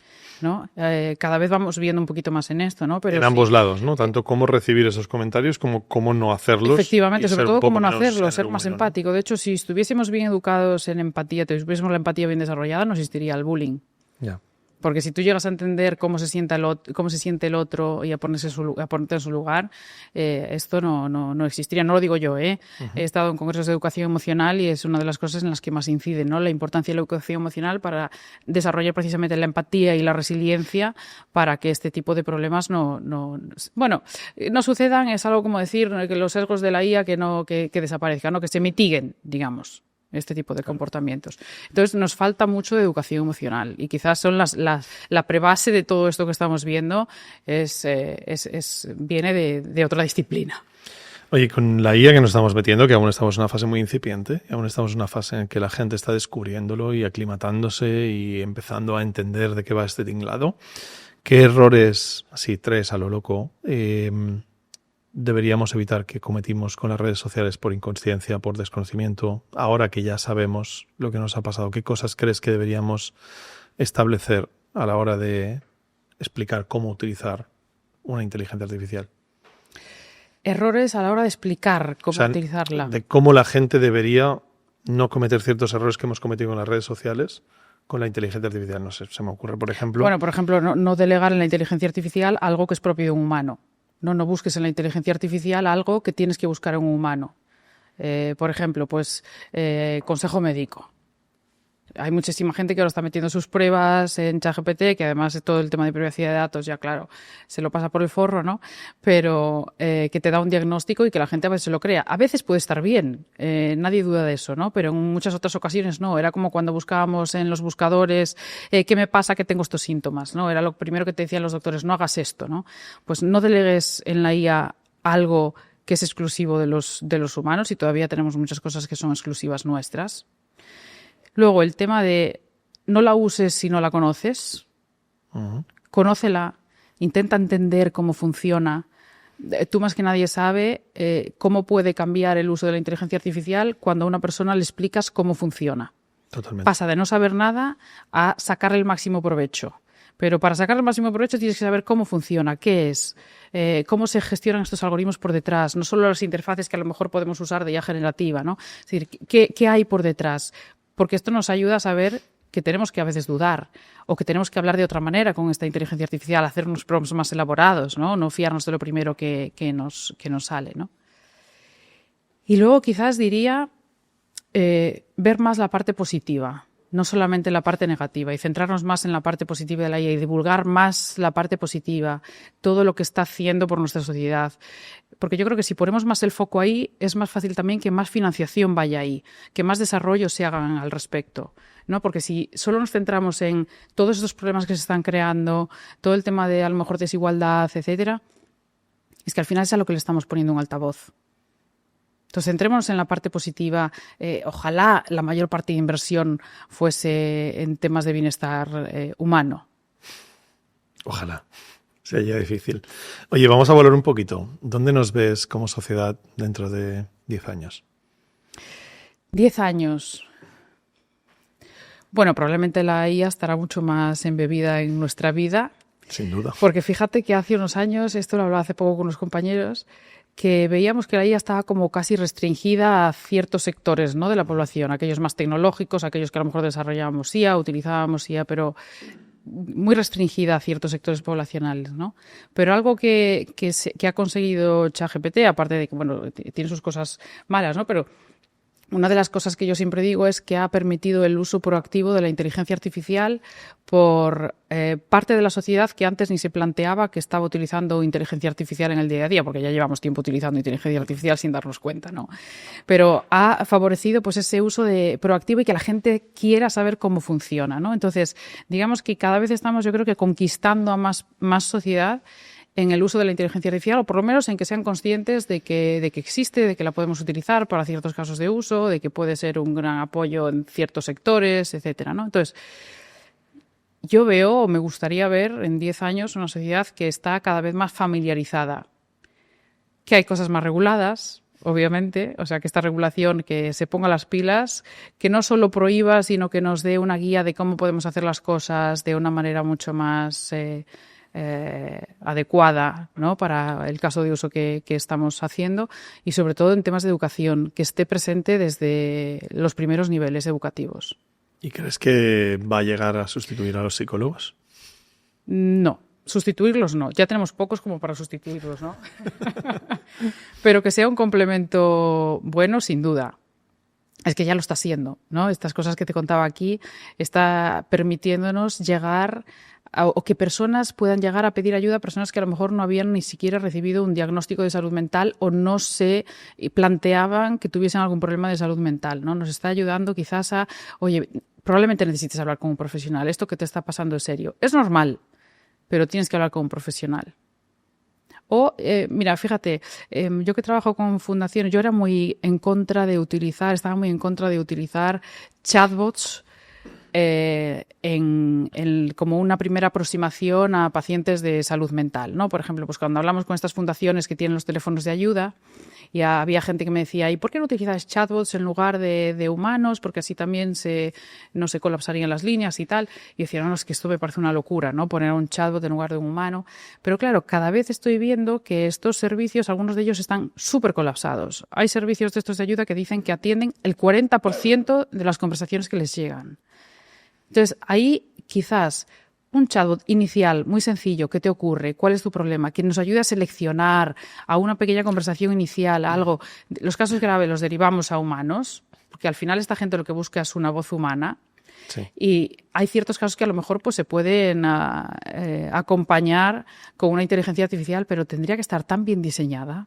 ¿no? Cada vez vamos viendo un poquito más en esto, ¿no? Pero en ambos lados, ¿no? Tanto cómo recibir esos comentarios como cómo no hacerlos. Efectivamente, sobre todo cómo no hacerlos, ser más empático. De hecho, si estuviésemos bien educados en empatía, tuviésemos la empatía bien desarrollada, no existiría el bullying. Ya. Porque si tú llegas a entender cómo se siente el otro y a ponerte en su lugar, esto no existiría. No lo digo yo, ¿eh? Uh-huh. He estado en congresos de educación emocional y es una de las cosas en las que más inciden, ¿no? La importancia de la educación emocional para desarrollar precisamente la empatía y la resiliencia para que este tipo de problemas no sucedan. Es algo como decir que los sesgos de la IA que desaparezcan, ¿no? Que se mitiguen, digamos, este tipo de comportamientos. Entonces, nos falta mucho de educación emocional y quizás son la prebase de todo esto que estamos viendo viene de otra disciplina. Oye, con la IA que nos estamos metiendo, que aún estamos en una fase muy incipiente, aún estamos en una fase en que la gente está descubriéndolo y aclimatándose y empezando a entender de qué va este tinglado, ¿qué errores, así 3 a lo loco, deberíamos evitar que cometimos con las redes sociales por inconsciencia, por desconocimiento, ahora que ya sabemos lo que nos ha pasado? ¿Qué cosas crees que deberíamos establecer a la hora de explicar cómo utilizar una inteligencia artificial? Errores a la hora de explicar cómo utilizarla. De cómo la gente debería no cometer ciertos errores que hemos cometido en las redes sociales con la inteligencia artificial. No sé, se me ocurre, por ejemplo... Bueno, por ejemplo, no delegar en la inteligencia artificial algo que es propio de un humano. No busques en la inteligencia artificial algo que tienes que buscar en un humano. Por ejemplo, pues consejo médico. Hay muchísima gente que ahora está metiendo sus pruebas en ChatGPT, que además todo el tema de privacidad de datos ya, claro, se lo pasa por el forro, ¿no? Pero que te da un diagnóstico y que la gente a veces se lo crea. A veces puede estar bien, nadie duda de eso, ¿no? Pero en muchas otras ocasiones no. Era como cuando buscábamos en los buscadores ¿qué me pasa que tengo estos síntomas? ¿No? Era lo primero que te decían los doctores, no hagas esto, ¿no? Pues no delegues en la IA algo que es exclusivo de los humanos y todavía tenemos muchas cosas que son exclusivas nuestras. Luego, el tema de no la uses si no la conoces. Uh-huh. Conócela, intenta entender cómo funciona. Tú más que nadie sabe cómo puede cambiar el uso de la inteligencia artificial cuando a una persona le explicas cómo funciona. Totalmente. Pasa de no saber nada a sacarle el máximo provecho. Pero para sacar el máximo provecho tienes que saber cómo funciona, qué es, cómo se gestionan estos algoritmos por detrás, no solo las interfaces que a lo mejor podemos usar de IA generativa, ¿no? Es decir, ¿qué hay por detrás? Porque esto nos ayuda a saber que tenemos que a veces dudar o que tenemos que hablar de otra manera con esta inteligencia artificial, hacer unos prompts más elaborados, no fiarnos de lo primero que nos sale, ¿no? Y luego quizás diría ver más la parte positiva, no solamente la parte negativa, y centrarnos más en la parte positiva de la IA y divulgar más la parte positiva, todo lo que está haciendo por nuestra sociedad. Porque yo creo que si ponemos más el foco ahí, es más fácil también que más financiación vaya ahí, que más desarrollos se hagan al respecto, ¿no? Porque si solo nos centramos en todos estos problemas que se están creando, todo el tema de a lo mejor desigualdad, etcétera, es que al final es a lo que le estamos poniendo un altavoz. Entonces, centrémonos en la parte positiva. Ojalá la mayor parte de inversión fuese en temas de bienestar humano. Ojalá. Sería difícil. Oye, vamos a volver un poquito. ¿Dónde nos ves como sociedad dentro de 10 años? 10 años. Bueno, probablemente la IA estará mucho más embebida en nuestra vida. Sin duda. Porque fíjate que hace unos años, esto lo hablaba hace poco con los compañeros, que veíamos que la IA estaba como casi restringida a ciertos sectores, ¿no?, de la población, aquellos más tecnológicos, aquellos que a lo mejor desarrollábamos IA, utilizábamos IA, pero muy restringida a ciertos sectores poblacionales, ¿no? Pero algo que ha conseguido ChatGPT, aparte de que, bueno, tiene sus cosas malas, ¿no?, pero una de las cosas que yo siempre digo es que ha permitido el uso proactivo de la inteligencia artificial por parte de la sociedad que antes ni se planteaba que estaba utilizando inteligencia artificial en el día a día, porque ya llevamos tiempo utilizando inteligencia artificial sin darnos cuenta, ¿no? Pero ha favorecido pues ese uso proactivo y que la gente quiera saber cómo funciona, ¿no? Entonces, digamos que cada vez estamos, yo creo que conquistando a más sociedad en el uso de la inteligencia artificial, o por lo menos en que sean conscientes de que existe, de que la podemos utilizar para ciertos casos de uso, de que puede ser un gran apoyo en ciertos sectores, etcétera, ¿no? Entonces, yo veo, o me gustaría ver en 10 años, una sociedad que está cada vez más familiarizada, que hay cosas más reguladas, obviamente, o sea, que esta regulación que se ponga las pilas, que no solo prohíba, sino que nos dé una guía de cómo podemos hacer las cosas de una manera mucho más adecuada, ¿no?, para el caso de uso que estamos haciendo, y sobre todo en temas de educación, que esté presente desde los primeros niveles educativos. ¿Y crees que va a llegar a sustituir a los psicólogos? No, sustituirlos no. Ya tenemos pocos como para sustituirlos, ¿no? Pero que sea un complemento bueno, sin duda. Es que ya lo está siendo, ¿no? Estas cosas que te contaba aquí está permitiéndonos llegar o que personas puedan llegar a pedir ayuda a personas que a lo mejor no habían ni siquiera recibido un diagnóstico de salud mental o no se planteaban que tuviesen algún problema de salud mental, ¿no? Nos está ayudando quizás a, oye, probablemente necesites hablar con un profesional, esto que te está pasando es serio. Es normal, pero tienes que hablar con un profesional. O, mira, fíjate, yo que trabajo con fundaciones, yo era muy en contra de utilizar, estaba muy en contra de utilizar chatbots como una primera aproximación a pacientes de salud mental, ¿no? Por ejemplo, pues cuando hablamos con estas fundaciones que tienen los teléfonos de ayuda, y había gente que me decía, ¿y por qué no utilizas chatbots en lugar de humanos? Porque así también no se colapsarían las líneas y tal. Y decía, no, es que esto me parece una locura, ¿no?, poner un chatbot en lugar de un humano. Pero claro, cada vez estoy viendo que estos servicios, algunos de ellos están súper colapsados. Hay servicios de estos de ayuda que dicen que atienden el 40% de las conversaciones que les llegan. Entonces, ahí quizás un chatbot inicial muy sencillo, ¿qué te ocurre? ¿Cuál es tu problema? Que nos ayude a seleccionar a una pequeña conversación inicial, a algo. Los casos graves los derivamos a humanos, porque al final esta gente lo que busca es una voz humana. Sí. Y hay ciertos casos que a lo mejor pues, se pueden acompañar con una inteligencia artificial, pero tendría que estar tan bien diseñada,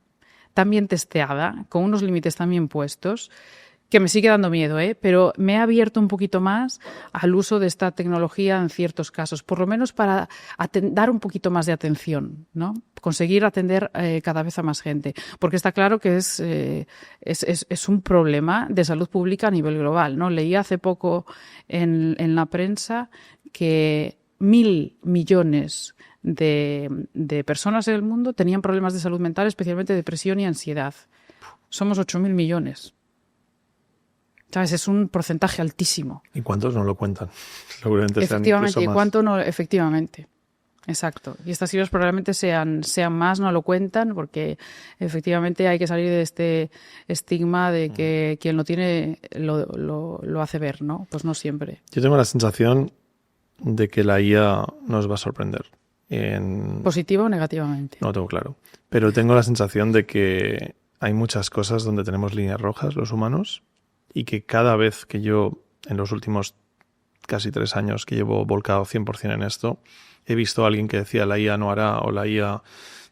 tan bien testeada, con unos límites tan bien puestos, que me sigue dando miedo, pero me he abierto un poquito más al uso de esta tecnología en ciertos casos, por lo menos para dar un poquito más de atención, ¿no? Conseguir atender cada vez a más gente, porque está claro que es un problema de salud pública a nivel global, ¿no? Leí hace poco en la prensa que 1.000 millones de personas en el mundo tenían problemas de salud mental, especialmente depresión y ansiedad. Somos 8.000 millones. ¿Sabes? Es un porcentaje altísimo. ¿Y cuántos no lo cuentan? Seguramente sean efectivamente, incluso más. ¿Y cuánto no? Efectivamente. Exacto. Y estas cifras probablemente sean más, no lo cuentan, porque efectivamente hay que salir de este estigma de que quien lo tiene lo hace ver, ¿no? Pues no siempre. Yo tengo la sensación de que la IA nos va a sorprender. ¿Positiva o negativamente? No lo tengo claro. Pero tengo la sensación de que hay muchas cosas donde tenemos líneas rojas los humanos y que cada vez que yo, en los últimos casi 3 años que llevo volcado 100% en esto, he visto a alguien que decía la IA no hará o la IA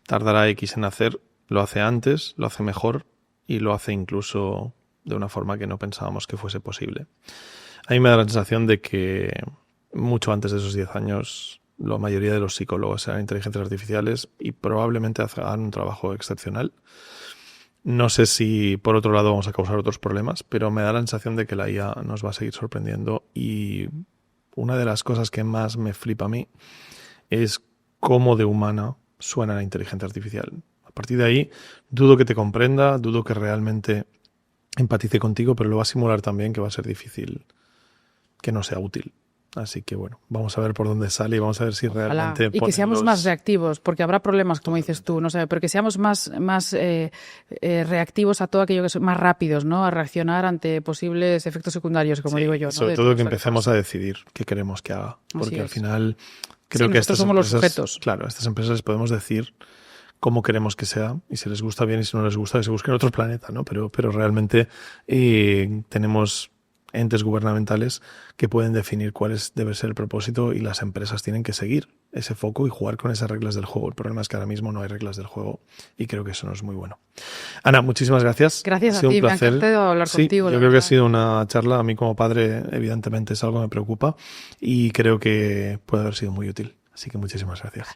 tardará X en hacer, lo hace antes, lo hace mejor y lo hace incluso de una forma que no pensábamos que fuese posible. A mí me da la sensación de que mucho antes de esos 10 años la mayoría de los psicólogos eran inteligencias artificiales y probablemente hagan un trabajo excepcional. No sé si por otro lado vamos a causar otros problemas, pero me da la sensación de que la IA nos va a seguir sorprendiendo y una de las cosas que más me flipa a mí es cómo de humana suena la inteligencia artificial. A partir de ahí dudo que te comprenda, dudo que realmente empatice contigo, pero lo va a simular también que va a ser difícil que no sea útil. Así que bueno, vamos a ver por dónde sale y vamos a ver si realmente... Y que seamos más reactivos, porque habrá problemas, como dices tú, no sé, pero que seamos más reactivos a todo aquello que es más rápidos, ¿no? A reaccionar ante posibles efectos secundarios, como digo yo, ¿no? Sobre todo que empecemos a decidir qué queremos que haga, porque al final creo que nosotros somos los sujetos. Claro, a estas empresas les podemos decir cómo queremos que sea y si les gusta bien y si no les gusta que se busquen otro planeta, ¿no? Pero realmente tenemos entes gubernamentales que pueden definir cuál debe ser el propósito y las empresas tienen que seguir ese foco y jugar con esas reglas del juego. El problema es que ahora mismo no hay reglas del juego y creo que eso no es muy bueno. Ana, muchísimas gracias. Gracias a ti, me ha encantado hablar contigo. Yo creo que ha sido una charla, a mí como padre evidentemente es algo que me preocupa y creo que puede haber sido muy útil. Así que muchísimas gracias.